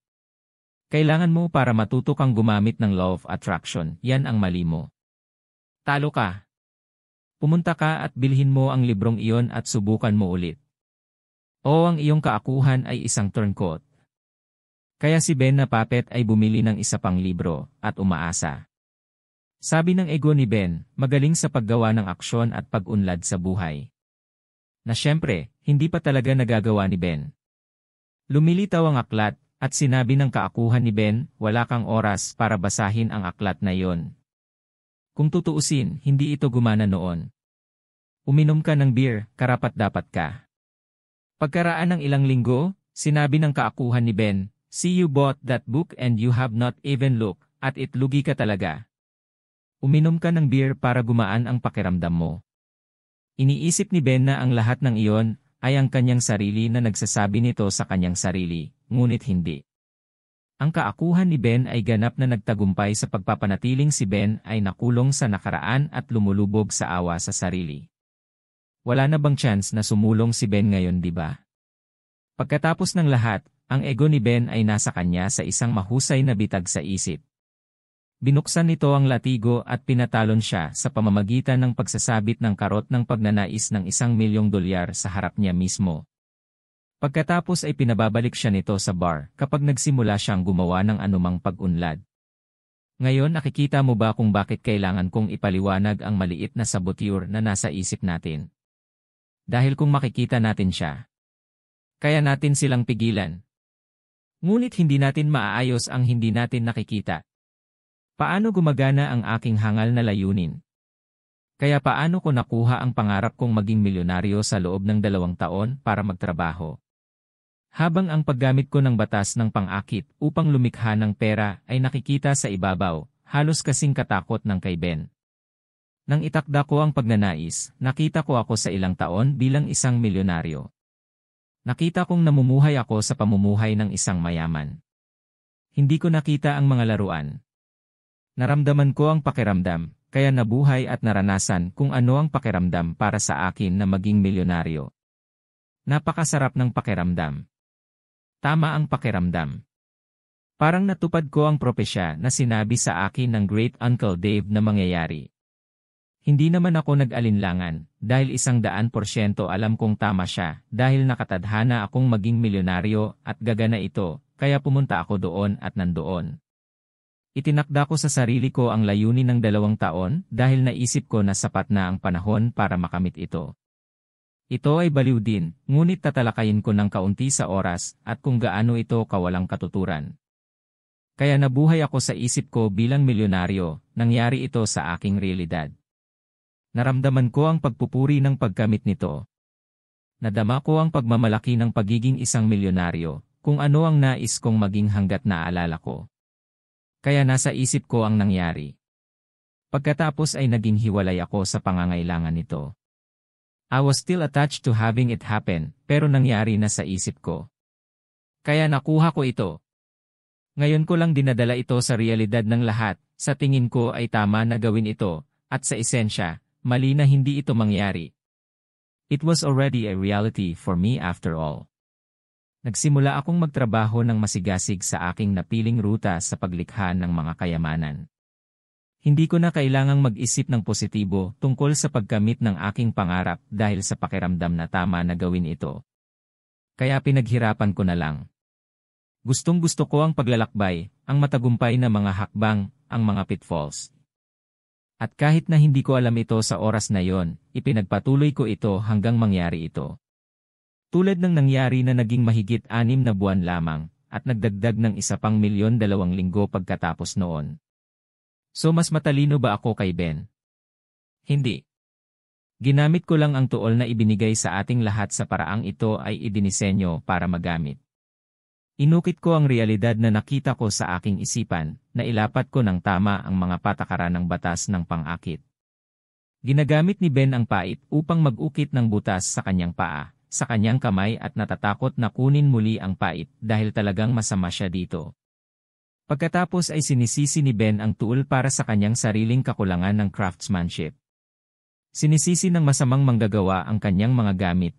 S1: Kailangan mo para matuto kang gumamit ng law of attraction, yan ang mali mo. Talo ka. Pumunta ka at bilhin mo ang librong iyon at subukan mo ulit. O ang iyong kaakuhan ay isang turncoat. Kaya si Ben na puppet ay bumili ng isa pang libro at umaasa. Sabi ng ego ni Ben, magaling sa paggawa ng aksyon at pag-unlad sa buhay. Na siyempre, hindi pa talaga nagagawa ni Ben. Lumilitaw ang aklat at sinabi ng kaakuhan ni Ben, wala kang oras para basahin ang aklat na iyon. Kung tutuusin, hindi ito gumana noon. Uminom ka ng beer, karapat-dapat ka. Pagkaraan ng ilang linggo, sinabi ng kaakuhan ni Ben, see you bought that book and you have not even looked at it, lugi ka talaga. Uminom ka ng beer para gumaan ang pakiramdam mo. Iniisip ni Ben na ang lahat ng iyon ay ang kanyang sarili na nagsasabi nito sa kanyang sarili, ngunit hindi. Ang kaakuhan ni Ben ay ganap na nagtagumpay sa pagpapanatiling si Ben ay nakulong sa nakaraan at lumulubog sa awa sa sarili. Wala na bang chance na sumulong si Ben ngayon, di ba? Pagkatapos ng lahat, ang ego ni Ben ay nasa kanya sa isang mahusay na bitag sa isip. Binuksan nito ang latigo at pinatalon siya sa pamamagitan ng pagsasabit ng karot ng pagnanais ng $1,000,000 sa harap niya mismo. Pagkatapos ay pinababalik siya nito sa bar kapag nagsimula siyang gumawa ng anumang pag-unlad. Ngayon nakikita mo ba kung bakit kailangan kong ipaliwanag ang maliit na saboteur na nasa isip natin? Dahil kung makikita natin siya, kaya natin silang pigilan. Ngunit hindi natin maaayos ang hindi natin nakikita. Paano gumagana ang aking hangal na layunin? Kaya paano ko nakuha ang pangarap kong maging milyonaryo sa loob ng 2 taon para magtrabaho? Habang ang paggamit ko ng batas ng pang-akit upang lumikha ng pera ay nakikita sa ibabaw, halos kasing katakot ng kay Ben. Nang itakda ko ang pagnanais, nakita ko ako sa ilang taon bilang isang milyonaryo. Nakita kong namumuhay ako sa pamumuhay ng isang mayaman. Hindi ko nakita ang mga laruan. Naramdaman ko ang pakiramdam, kaya nabuhay at naranasan kung ano ang pakiramdam para sa akin na maging milyonaryo. Napakasarap ng pakiramdam. Tama ang pakiramdam. Parang natupad ko ang propesya na sinabi sa akin ng Great Uncle Dave na mangyayari. Hindi naman ako nag-alinlangan, dahil 100% alam kong tama siya, dahil nakatadhana akong maging milyonaryo at gagana ito, kaya pumunta ako doon at nandoon. Itinakda ko sa sarili ko ang layunin ng 2 taon dahil naisip ko na sapat na ang panahon para makamit ito. Ito ay baliw din, ngunit tatalakayin ko ng kaunti sa oras at kung gaano ito kawalang katuturan. Kaya nabuhay ako sa isip ko bilang milyonaryo, nangyari ito sa aking realidad. Naramdaman ko ang pagpupuri ng pagkamit nito. Nadama ko ang pagmamalaki ng pagiging isang milyonaryo, kung ano ang nais kong maging hanggat naalala ko. Kaya nasa isip ko ang nangyari. Pagkatapos ay naging hiwalay ako sa pangangailangan nito. I was still attached to having it happen, pero nangyari na sa isip ko. Kaya nakuha ko ito. Ngayon ko lang dinadala ito sa realidad ng lahat, sa tingin ko ay tama na gawin ito, at sa esensya, mali na hindi ito mangyari. It was already a reality for me after all. Nagsimula akong magtrabaho ng masigasig sa aking napiling ruta sa paglikha ng mga kayamanan. Hindi ko na kailangang mag-isip ng positibo tungkol sa pagkamit ng aking pangarap dahil sa pakiramdam na tama na gawin ito. Kaya pinaghirapan ko na lang. Gustong-gusto ko ang paglalakbay, ang matagumpay na mga hakbang, ang mga pitfalls. At kahit na hindi ko alam ito sa oras na yon, ipinagpatuloy ko ito hanggang mangyari ito. Tulad ng nangyari na naging mahigit 6 na buwan lamang, at nagdagdag ng isa pang 1,200,000 linggo pagkatapos noon. So mas matalino ba ako kay Ben? Hindi. Ginamit ko lang ang tuol na ibinigay sa ating lahat sa paraang ito ay idinisenyo para magamit. Inukit ko ang realidad na nakita ko sa aking isipan, na ilapat ko ng tama ang mga patakaran ng batas ng pang-akit. Ginagamit ni Ben ang pait upang mag-ukit ng butas sa kanyang paa, sa kanyang kamay at natatakot na kunin muli ang pait dahil talagang masama siya dito. Pagkatapos ay sinisisi ni Ben ang tool para sa kanyang sariling kakulangan ng craftsmanship. Sinisisi ng masamang manggagawa ang kanyang mga gamit.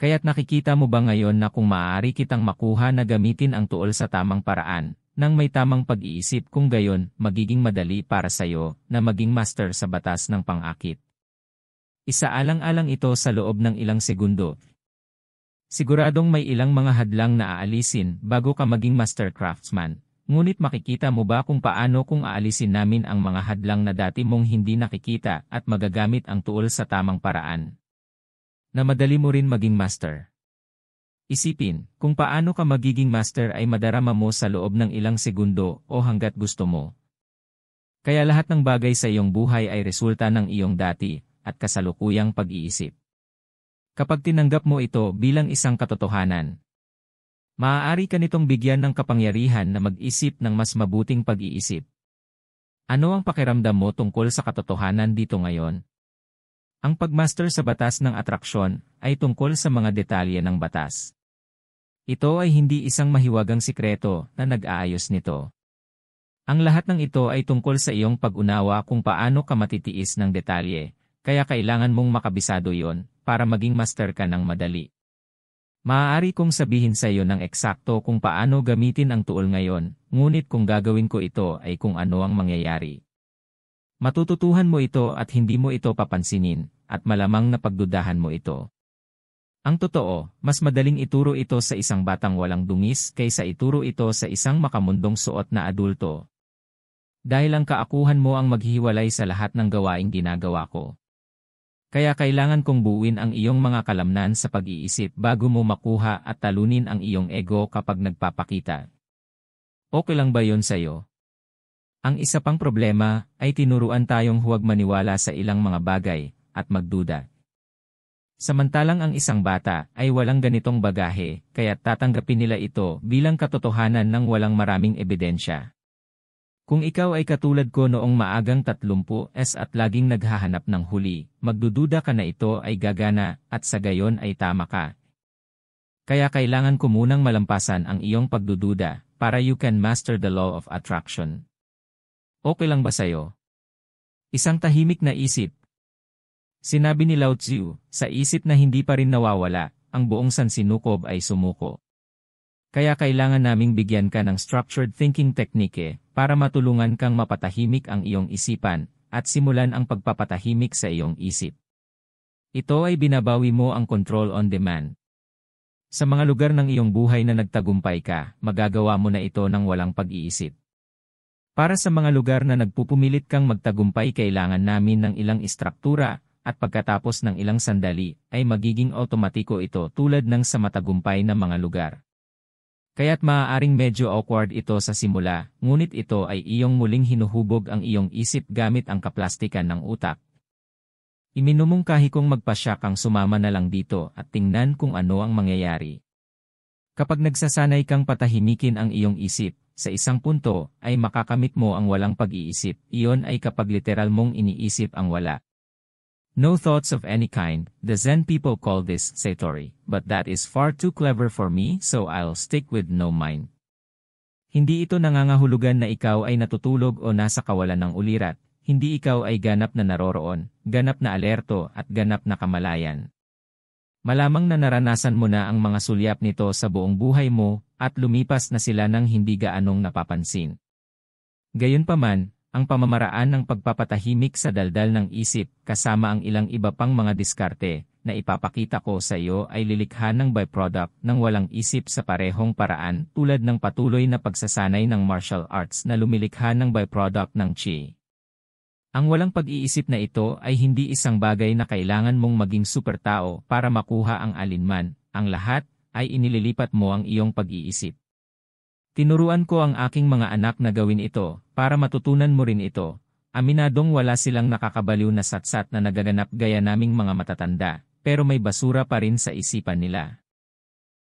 S1: Kaya't nakikita mo ba ngayon na kung maaari kitang makuha na gamitin ang tool sa tamang paraan, nang may tamang pag-iisip kung gayon, magiging madali para sa'yo na maging master sa batas ng pang-akit. Isaalang-alang ito sa loob ng ilang segundo. Siguradong may ilang mga hadlang na aalisin bago ka maging master craftsman, ngunit makikita mo ba kung paano kung aalisin namin ang mga hadlang na dati mong hindi nakikita at magagamit ang tool sa tamang paraan? Na madali mo rin maging master. Isipin, kung paano ka magiging master ay madarama mo sa loob ng ilang segundo o hanggat gusto mo. Kaya lahat ng bagay sa iyong buhay ay resulta ng iyong dati at kasalukuyang pag-iisip. Kapag tinanggap mo ito bilang isang katotohanan, maaari ka nitong bigyan ng kapangyarihan na mag-isip ng mas mabuting pag-iisip. Ano ang pakiramdam mo tungkol sa katotohanan dito ngayon? Ang pagmaster sa batas ng atraksyon ay tungkol sa mga detalye ng batas. Ito ay hindi isang mahiwagang sikreto na nag-aayos nito. Ang lahat ng ito ay tungkol sa iyong pag-unawa kung paano ka matitiis ng detalye, kaya kailangan mong makabisado yon para maging master ka ng madali. Maaari kong sabihin sa iyo ng eksakto kung paano gamitin ang tool ngayon, ngunit kung gagawin ko ito ay kung ano ang mangyayari. Matututuhan mo ito at hindi mo ito papansinin, at malamang na pagdudahan mo ito. Ang totoo, mas madaling ituro ito sa isang batang walang dungis kaysa ituro ito sa isang makamundong suot na adulto. Dahil ang kaakuhan mo ang maghihiwalay sa lahat ng gawaing ginagawa ko. Kaya kailangan kong buuin ang iyong mga kalamnan sa pag-iisip bago mo makuha at talunin ang iyong ego kapag nagpapakita. Okay lang ba yon sa'yo? Ang isa pang problema ay tinuruan tayong huwag maniwala sa ilang mga bagay at magduda. Samantalang ang isang bata ay walang ganitong bagahe, kaya tatanggapin nila ito bilang katotohanan ng walang maraming ebidensya. Kung ikaw ay katulad ko noong maagang 30s at laging naghahanap ng huli, magdududa ka na ito ay gagana at sa gayon ay tama ka. Kaya kailangan ko munang malampasan ang iyong pagdududa para you can master the law of attraction. Okay lang ba sa'yo? Isang tahimik na isip. Sinabi ni Lao Tzu, sa isip na hindi pa rin nawawala, ang buong sansinukob ay sumuko. Kaya kailangan naming bigyan ka ng structured thinking technique para matulungan kang mapatahimik ang iyong isipan at simulan ang pagpapatahimik sa iyong isip. Ito ay binabawi mo ang control on demand. Sa mga lugar ng iyong buhay na nagtagumpay ka, magagawa mo na ito ng walang pag-iisip. Para sa mga lugar na nagpupumilit kang magtagumpay, kailangan namin ng ilang istruktura, at pagkatapos ng ilang sandali, ay magiging otomatiko ito tulad ng sa matagumpay na mga lugar. Kaya't maaaring medyo awkward ito sa simula, ngunit ito ay iyong muling hinuhubog ang iyong isip gamit ang kaplastikan ng utak. Iminumungkahi kong magpasya kang sumama na lang dito at tingnan kung ano ang mangyayari. Kapag nagsasanay kang patahimikin ang iyong isip, sa isang punto ay makakamit mo ang walang pag-iisip, iyon ay kapag literal mong iniisip ang wala. No thoughts of any kind. The Zen people call this satori, but that is far too clever for me, so I'll stick with no mind. Hindi ito nangangahulugan na ikaw ay natutulog o nasa kawalan ng ulirat, hindi ikaw ay ganap na naroroon, ganap na alerto at ganap na kamalayan. Malamang na naranasan mo na ang mga sulyap nito sa buong buhay mo at lumipas na sila nang hindi gaanong napapansin. Gayunpaman, ang pamamaraan ng pagpapatahimik sa daldal ng isip kasama ang ilang iba pang mga diskarte na ipapakita ko sa iyo ay lilikha ng byproduct ng walang isip sa parehong paraan tulad ng patuloy na pagsasanay ng martial arts na lumilikha ng byproduct ng chi. Ang walang pag-iisip na ito ay hindi isang bagay na kailangan mong maging super tao para makuha ang alinman, ang lahat ay inililipat mo ang iyong pag-iisip. Tinuruan ko ang aking mga anak na gawin ito, para matutunan mo rin ito. Aminadong wala silang nakakabaliw na satsat na nagaganap gaya naming mga matatanda, pero may basura pa rin sa isipan nila.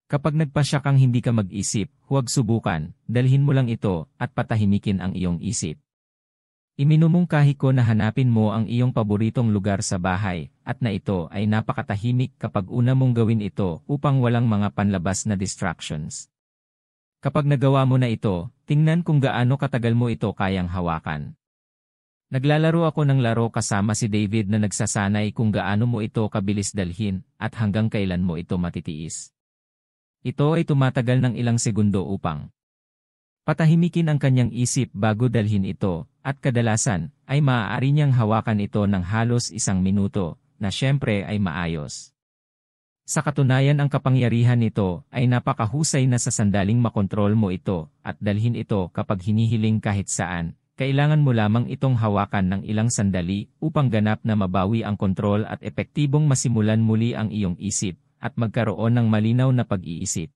S1: Kapag nagpasya kang hindi ka mag-isip, huwag subukan, dalhin mo lang ito, at patahimikin ang iyong isip. Iminumungkahi ko na hanapin mo ang iyong paboritong lugar sa bahay, at na ito ay napakatahimik kapag una mong gawin ito upang walang mga panlabas na distractions. Kapag nagawa mo na ito, tingnan kung gaano katagal mo ito kayang hawakan. Naglalaro ako ng laro kasama si David na nagsasanay kung gaano mo ito kabilis dalhin at hanggang kailan mo ito matitiis. Ito ay tumatagal ng ilang segundo upang patahimikin ang kanyang isip bago dalhin ito, at kadalasan ay maaari niyang hawakan ito ng halos 1 minuto, na siyempre ay maayos. Sa katunayan ang kapangyarihan nito ay napakahusay na sa sandaling makontrol mo ito at dalhin ito kapag hinihiling kahit saan. Kailangan mo lamang itong hawakan ng ilang sandali upang ganap na mabawi ang kontrol at epektibong masimulan muli ang iyong isip at magkaroon ng malinaw na pag-iisip.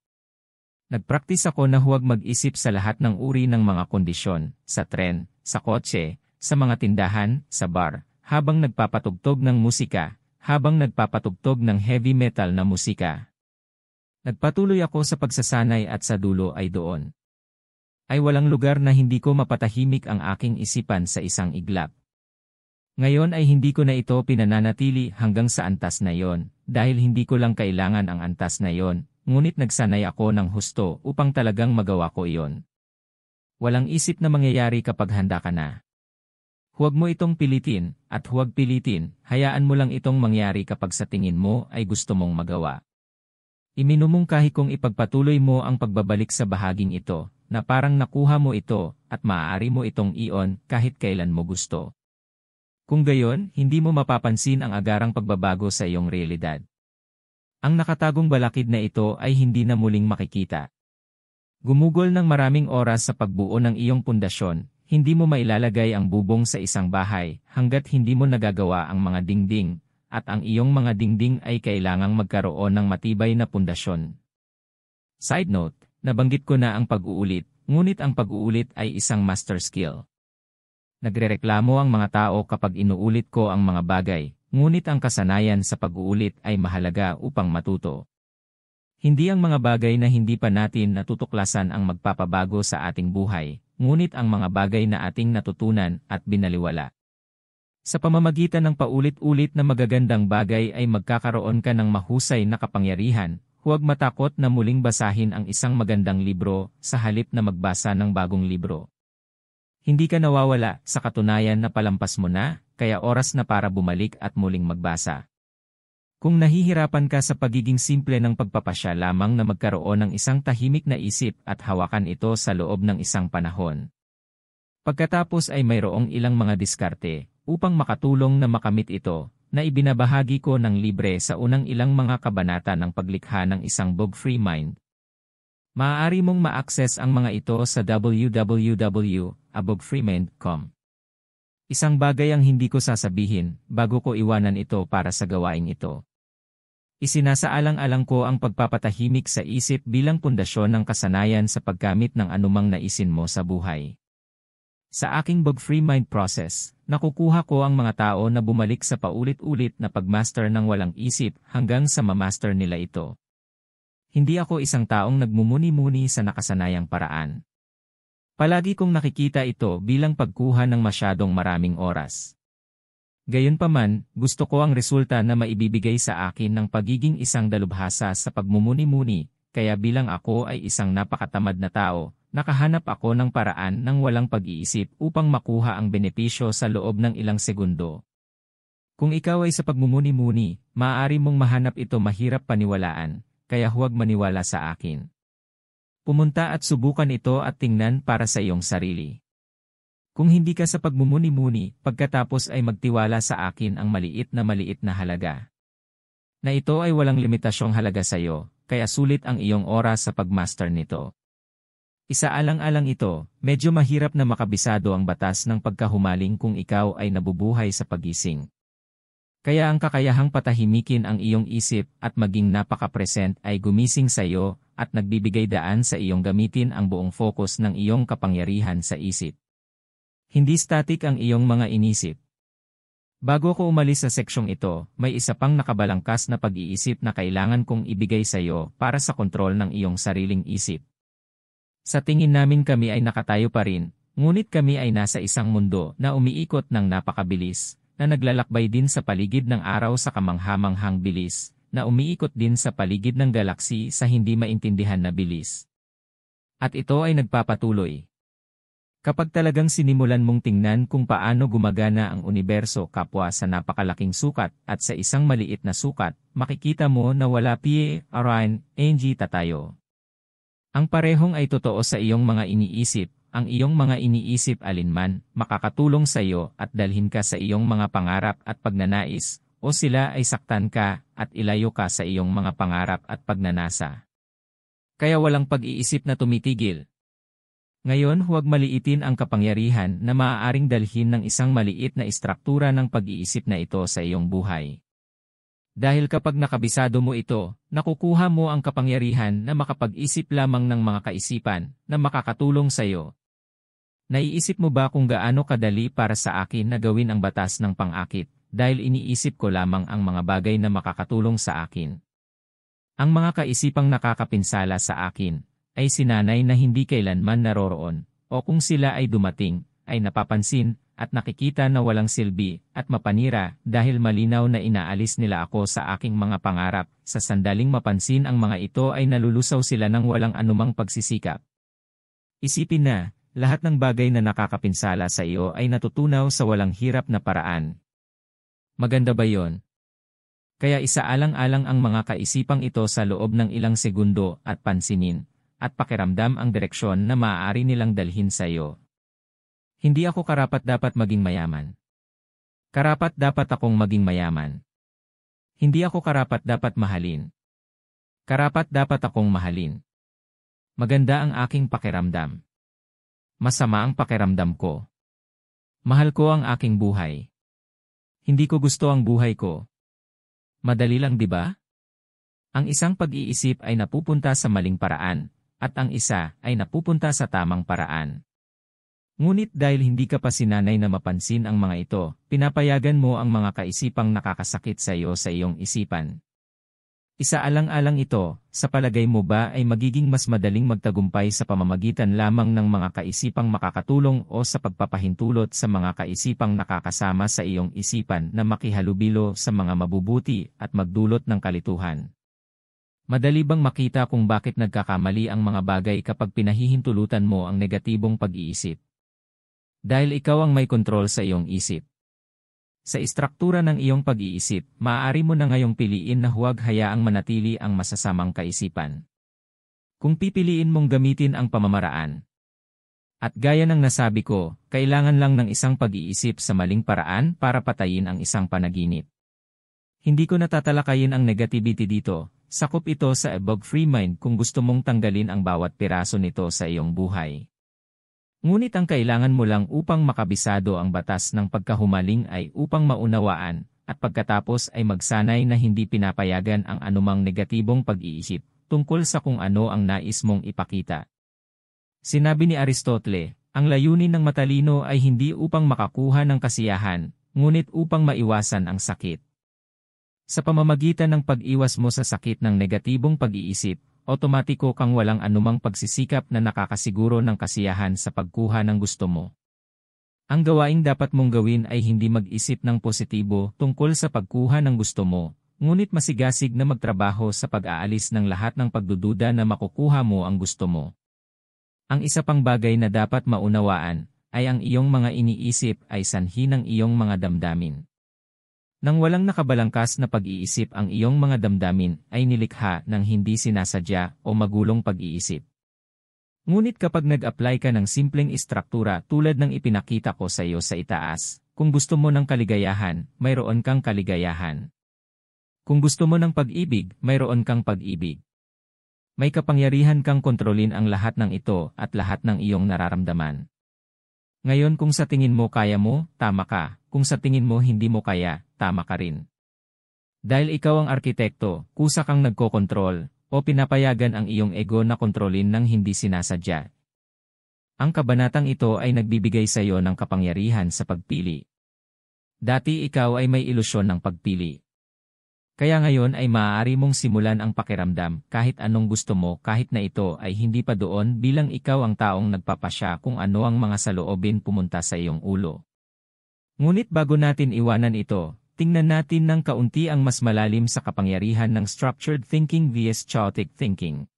S1: Nagpraktis ako na huwag mag-isip sa lahat ng uri ng mga kondisyon, sa tren, sa kotse, sa mga tindahan, sa bar, habang nagpapatugtog ng musika, habang nagpapatugtog ng heavy metal na musika. Nagpatuloy ako sa pagsasanay at sa dulo ay doon. Ay walang lugar na hindi ko mapatahimik ang aking isipan sa isang iglap. Ngayon ay hindi ko na ito pinananatili hanggang sa antas na yon, dahil hindi ko lang kailangan ang antas na yon. Ngunit nagsanay ako ng husto upang talagang magawa ko iyon. Walang isip na mangyayari kapag handa ka na. Huwag mo itong pilitin, at huwag pilitin, hayaan mo lang itong mangyari kapag sa tingin mo ay gusto mong magawa. Iminumungkahi kong ipagpatuloy mo ang pagbabalik sa bahaging ito, na parang nakuha mo ito, at maaari mo itong iyon kahit kailan mo gusto. Kung gayon, hindi mo mapapansin ang agarang pagbabago sa iyong realidad. Ang nakatagong balakid na ito ay hindi na muling makikita. Gumugol ng maraming oras sa pagbuo ng iyong pundasyon, hindi mo mailalagay ang bubong sa isang bahay hanggat hindi mo nagagawa ang mga dingding, at ang iyong mga dingding ay kailangang magkaroon ng matibay na pundasyon. Side note, nabanggit ko na ang pag-uulit, ngunit ang pag-uulit ay isang master skill. Nagrereklamo ang mga tao kapag inuulit ko ang mga bagay. Ngunit ang kasanayan sa pag-uulit ay mahalaga upang matuto. Hindi ang mga bagay na hindi pa natin natutuklasan ang magpapabago sa ating buhay, ngunit ang mga bagay na ating natutunan at binaliwala. Sa pamamagitan ng paulit-ulit na magagandang bagay ay magkakaroon ka ng mahusay na kapangyarihan. Huwag matakot na muling basahin ang isang magandang libro sa halip na magbasa ng bagong libro. Hindi ka nawawala, sa katunayan na palampas mo na, kaya oras na para bumalik at muling magbasa. Kung nahihirapan ka sa pagiging simple ng pagpapasya lamang na magkaroon ng isang tahimik na isip at hawakan ito sa loob ng isang panahon. Pagkatapos ay mayroong ilang mga diskarte upang makatulong na makamit ito, na ibinabahagi ko ng libre sa unang ilang mga kabanata ng paglikha ng isang bug-free mind. Maaari mong ma-access ang mga ito sa www.abugfreemind.com. Isang bagay ang hindi ko sasabihin bago ko iwanan ito para sa gawaing ito. Isinasaalang-alang ko ang pagpapatahimik sa isip bilang pundasyon ng kasanayan sa paggamit ng anumang naisin mo sa buhay. Sa aking bug-free mind process, nakukuha ko ang mga tao na bumalik sa paulit-ulit na pagmaster ng walang isip hanggang sa mamaster nila ito. Hindi ako isang taong nagmumuni-muni sa nakasanayang paraan. Palagi kong nakikita ito bilang pagkuha ng masyadong maraming oras. Gayunpaman, gusto ko ang resulta na maibibigay sa akin ng pagiging isang dalubhasa sa pagmumuni-muni, kaya bilang ako ay isang napakatamad na tao, nakahanap ako ng paraan ng walang pag-iisip upang makuha ang benepisyo sa loob ng ilang segundo. Kung ikaw ay sa pagmumuni-muni, maaari mong mahanap ito mahirap paniwalaan, kaya huwag maniwala sa akin. Pumunta at subukan ito at tingnan para sa iyong sarili. Kung hindi ka sa pagmumuni-muni, pagkatapos ay magtiwala sa akin ang maliit na halaga. Na ito ay walang limitasyong halaga sa iyo, kaya sulit ang iyong oras sa pagmaster nito. Isaalang-alang ito, medyo mahirap na makabisado ang batas ng pagkahumaling kung ikaw ay nabubuhay sa pagising. Kaya ang kakayahang patahimikin ang iyong isip at maging napaka-present ay gumising sa iyo at nagbibigay daan sa iyong gamitin ang buong focus ng iyong kapangyarihan sa isip. Hindi static ang iyong mga inisip. Bago ko umalis sa seksyong ito, may isa pang nakabalangkas na pag-iisip na kailangan kong ibigay sa iyo para sa kontrol ng iyong sariling isip. Sa tingin namin kami ay nakatayo pa rin, ngunit kami ay nasa isang mundo na umiikot ng napakabilis, na naglalakbay din sa paligid ng araw sa kamanghamanghang bilis, na umiikot din sa paligid ng galaksi sa hindi maintindihan na bilis. At ito ay nagpapatuloy. Kapag talagang sinimulan mong tingnan kung paano gumagana ang universo kapwa sa napakalaking sukat at sa isang maliit na sukat, makikita mo na wala PRN, NG tatayo. Ang parehong ay totoo sa iyong mga iniisip, ang iyong mga iniisip alinman, makakatulong sa iyo at dalhin ka sa iyong mga pangarap at pagnanais, o sila ay saktan ka at ilayo ka sa iyong mga pangarap at pagnanasa. Kaya walang pag-iisip na tumitigil. Ngayon huwag maliitin ang kapangyarihan na maaaring dalhin ng isang maliit na istruktura ng pag-iisip na ito sa iyong buhay. Dahil kapag nakabisado mo ito, nakukuha mo ang kapangyarihan na makapag-isip lamang ng mga kaisipan na makakatulong sa iyo. Naiisip mo ba kung gaano kadali para sa akin na gawin ang batas ng pang-akit dahil iniisip ko lamang ang mga bagay na makakatulong sa akin? Ang mga kaisipang nakakapinsala sa akin ay sinanay na hindi kailanman naroroon, o kung sila ay dumating, ay napapansin, at nakikita na walang silbi, at mapanira, dahil malinaw na inaalis nila ako sa aking mga pangarap, sa sandaling mapansin ang mga ito ay nalulusaw sila ng walang anumang pagsisikap. Isipin na, lahat ng bagay na nakakapinsala sa iyo ay natutunaw sa walang hirap na paraan. Maganda ba yon? Kaya isaalang-alang ang mga kaisipang ito sa loob ng ilang segundo at pansinin, at pakiramdam ang direksyon na maaari nilang dalhin sa iyo. Hindi ako karapat-dapat maging mayaman. Karapat-dapat akong maging mayaman. Hindi ako karapat-dapat mahalin. Karapat-dapat akong mahalin. Maganda ang aking pakiramdam. Masama ang pakiramdam ko. Mahal ko ang aking buhay. Hindi ko gusto ang buhay ko. Madali lang, di ba? Ang isang pag-iisip ay napupunta sa maling paraan, at ang isa ay napupunta sa tamang paraan. Ngunit dahil hindi ka pa sinanay na mapansin ang mga ito, pinapayagan mo ang mga kaisipang nakakasakit sa iyo sa iyong isipan. Isaalang-alang ito, sa palagay mo ba ay magiging mas madaling magtagumpay sa pamamagitan lamang ng mga kaisipang makakatulong o sa pagpapahintulot sa mga kaisipang nakakasama sa iyong isipan na makihalubilo sa mga mabubuti at magdulot ng kalituhan? Madali bang makita kung bakit nagkakamali ang mga bagay kapag pinahihintulutan mo ang negatibong pag-iisip? Dahil ikaw ang may kontrol sa iyong isip. Sa istruktura ng iyong pag-iisip, maaari mo na ngayong piliin na huwag hayaang manatili ang masasamang kaisipan. Kung pipiliin mong gamitin ang pamamaraan. At gaya ng nasabi ko, kailangan lang ng isang pag-iisip sa maling paraan para patayin ang isang panaginip. Hindi ko natatalakayin ang negativity dito. Sakop ito sa above free mind kung gusto mong tanggalin ang bawat piraso nito sa iyong buhay. Ngunit ang kailangan mo lang upang makabisado ang batas ng pagkahumaling ay upang maunawaan, at pagkatapos ay magsanay na hindi pinapayagan ang anumang negatibong pag-iisip tungkol sa kung ano ang nais mong ipakita. Sinabi ni Aristotle, ang layunin ng matalino ay hindi upang makakuha ng kasiyahan, ngunit upang maiwasan ang sakit. Sa pamamagitan ng pag-iwas mo sa sakit ng negatibong pag-iisip, otomatiko kang walang anumang pagsisikap na nakakasiguro ng kasiyahan sa pagkuha ng gusto mo. Ang gawaing dapat mong gawin ay hindi mag-isip ng positibo tungkol sa pagkuha ng gusto mo, ngunit masigasig na magtrabaho sa pag-aalis ng lahat ng pagdududa na makukuha mo ang gusto mo. Ang isa pang bagay na dapat maunawaan ay ang iyong mga iniisip ay sanhi ng iyong mga damdamin. Nang walang nakabalangkas na pag-iisip ang iyong mga damdamin ay nilikha ng hindi sinasadya o magulong pag-iisip. Ngunit kapag nag-apply ka ng simpleng istruktura tulad ng ipinakita ko sa iyo sa itaas, kung gusto mo ng kaligayahan, mayroon kang kaligayahan. Kung gusto mo ng pag-ibig, mayroon kang pag-ibig. May kapangyarihan kang kontrolin ang lahat ng ito at lahat ng iyong nararamdaman. Ngayon kung sa tingin mo kaya mo, tama ka. Kung sa tingin mo hindi mo kaya, tama ka rin. Dahil ikaw ang arkitekto, kusa kang nagkokontrol, o pinapayagan ang iyong ego na kontrolin ng hindi sinasadya. Ang kabanatang ito ay nagbibigay sa iyo ng kapangyarihan sa pagpili. Dati ikaw ay may ilusyon ng pagpili. Kaya ngayon ay maaari mong simulan ang pakiramdam kahit anong gusto mo kahit na ito ay hindi pa doon bilang ikaw ang taong nagpapasya kung ano ang mga saloobin pumunta sa iyong ulo. Ngunit bago natin iwanan ito, tingnan natin ng kaunti ang mas malalim sa kapangyarihan ng structured thinking vs chaotic thinking.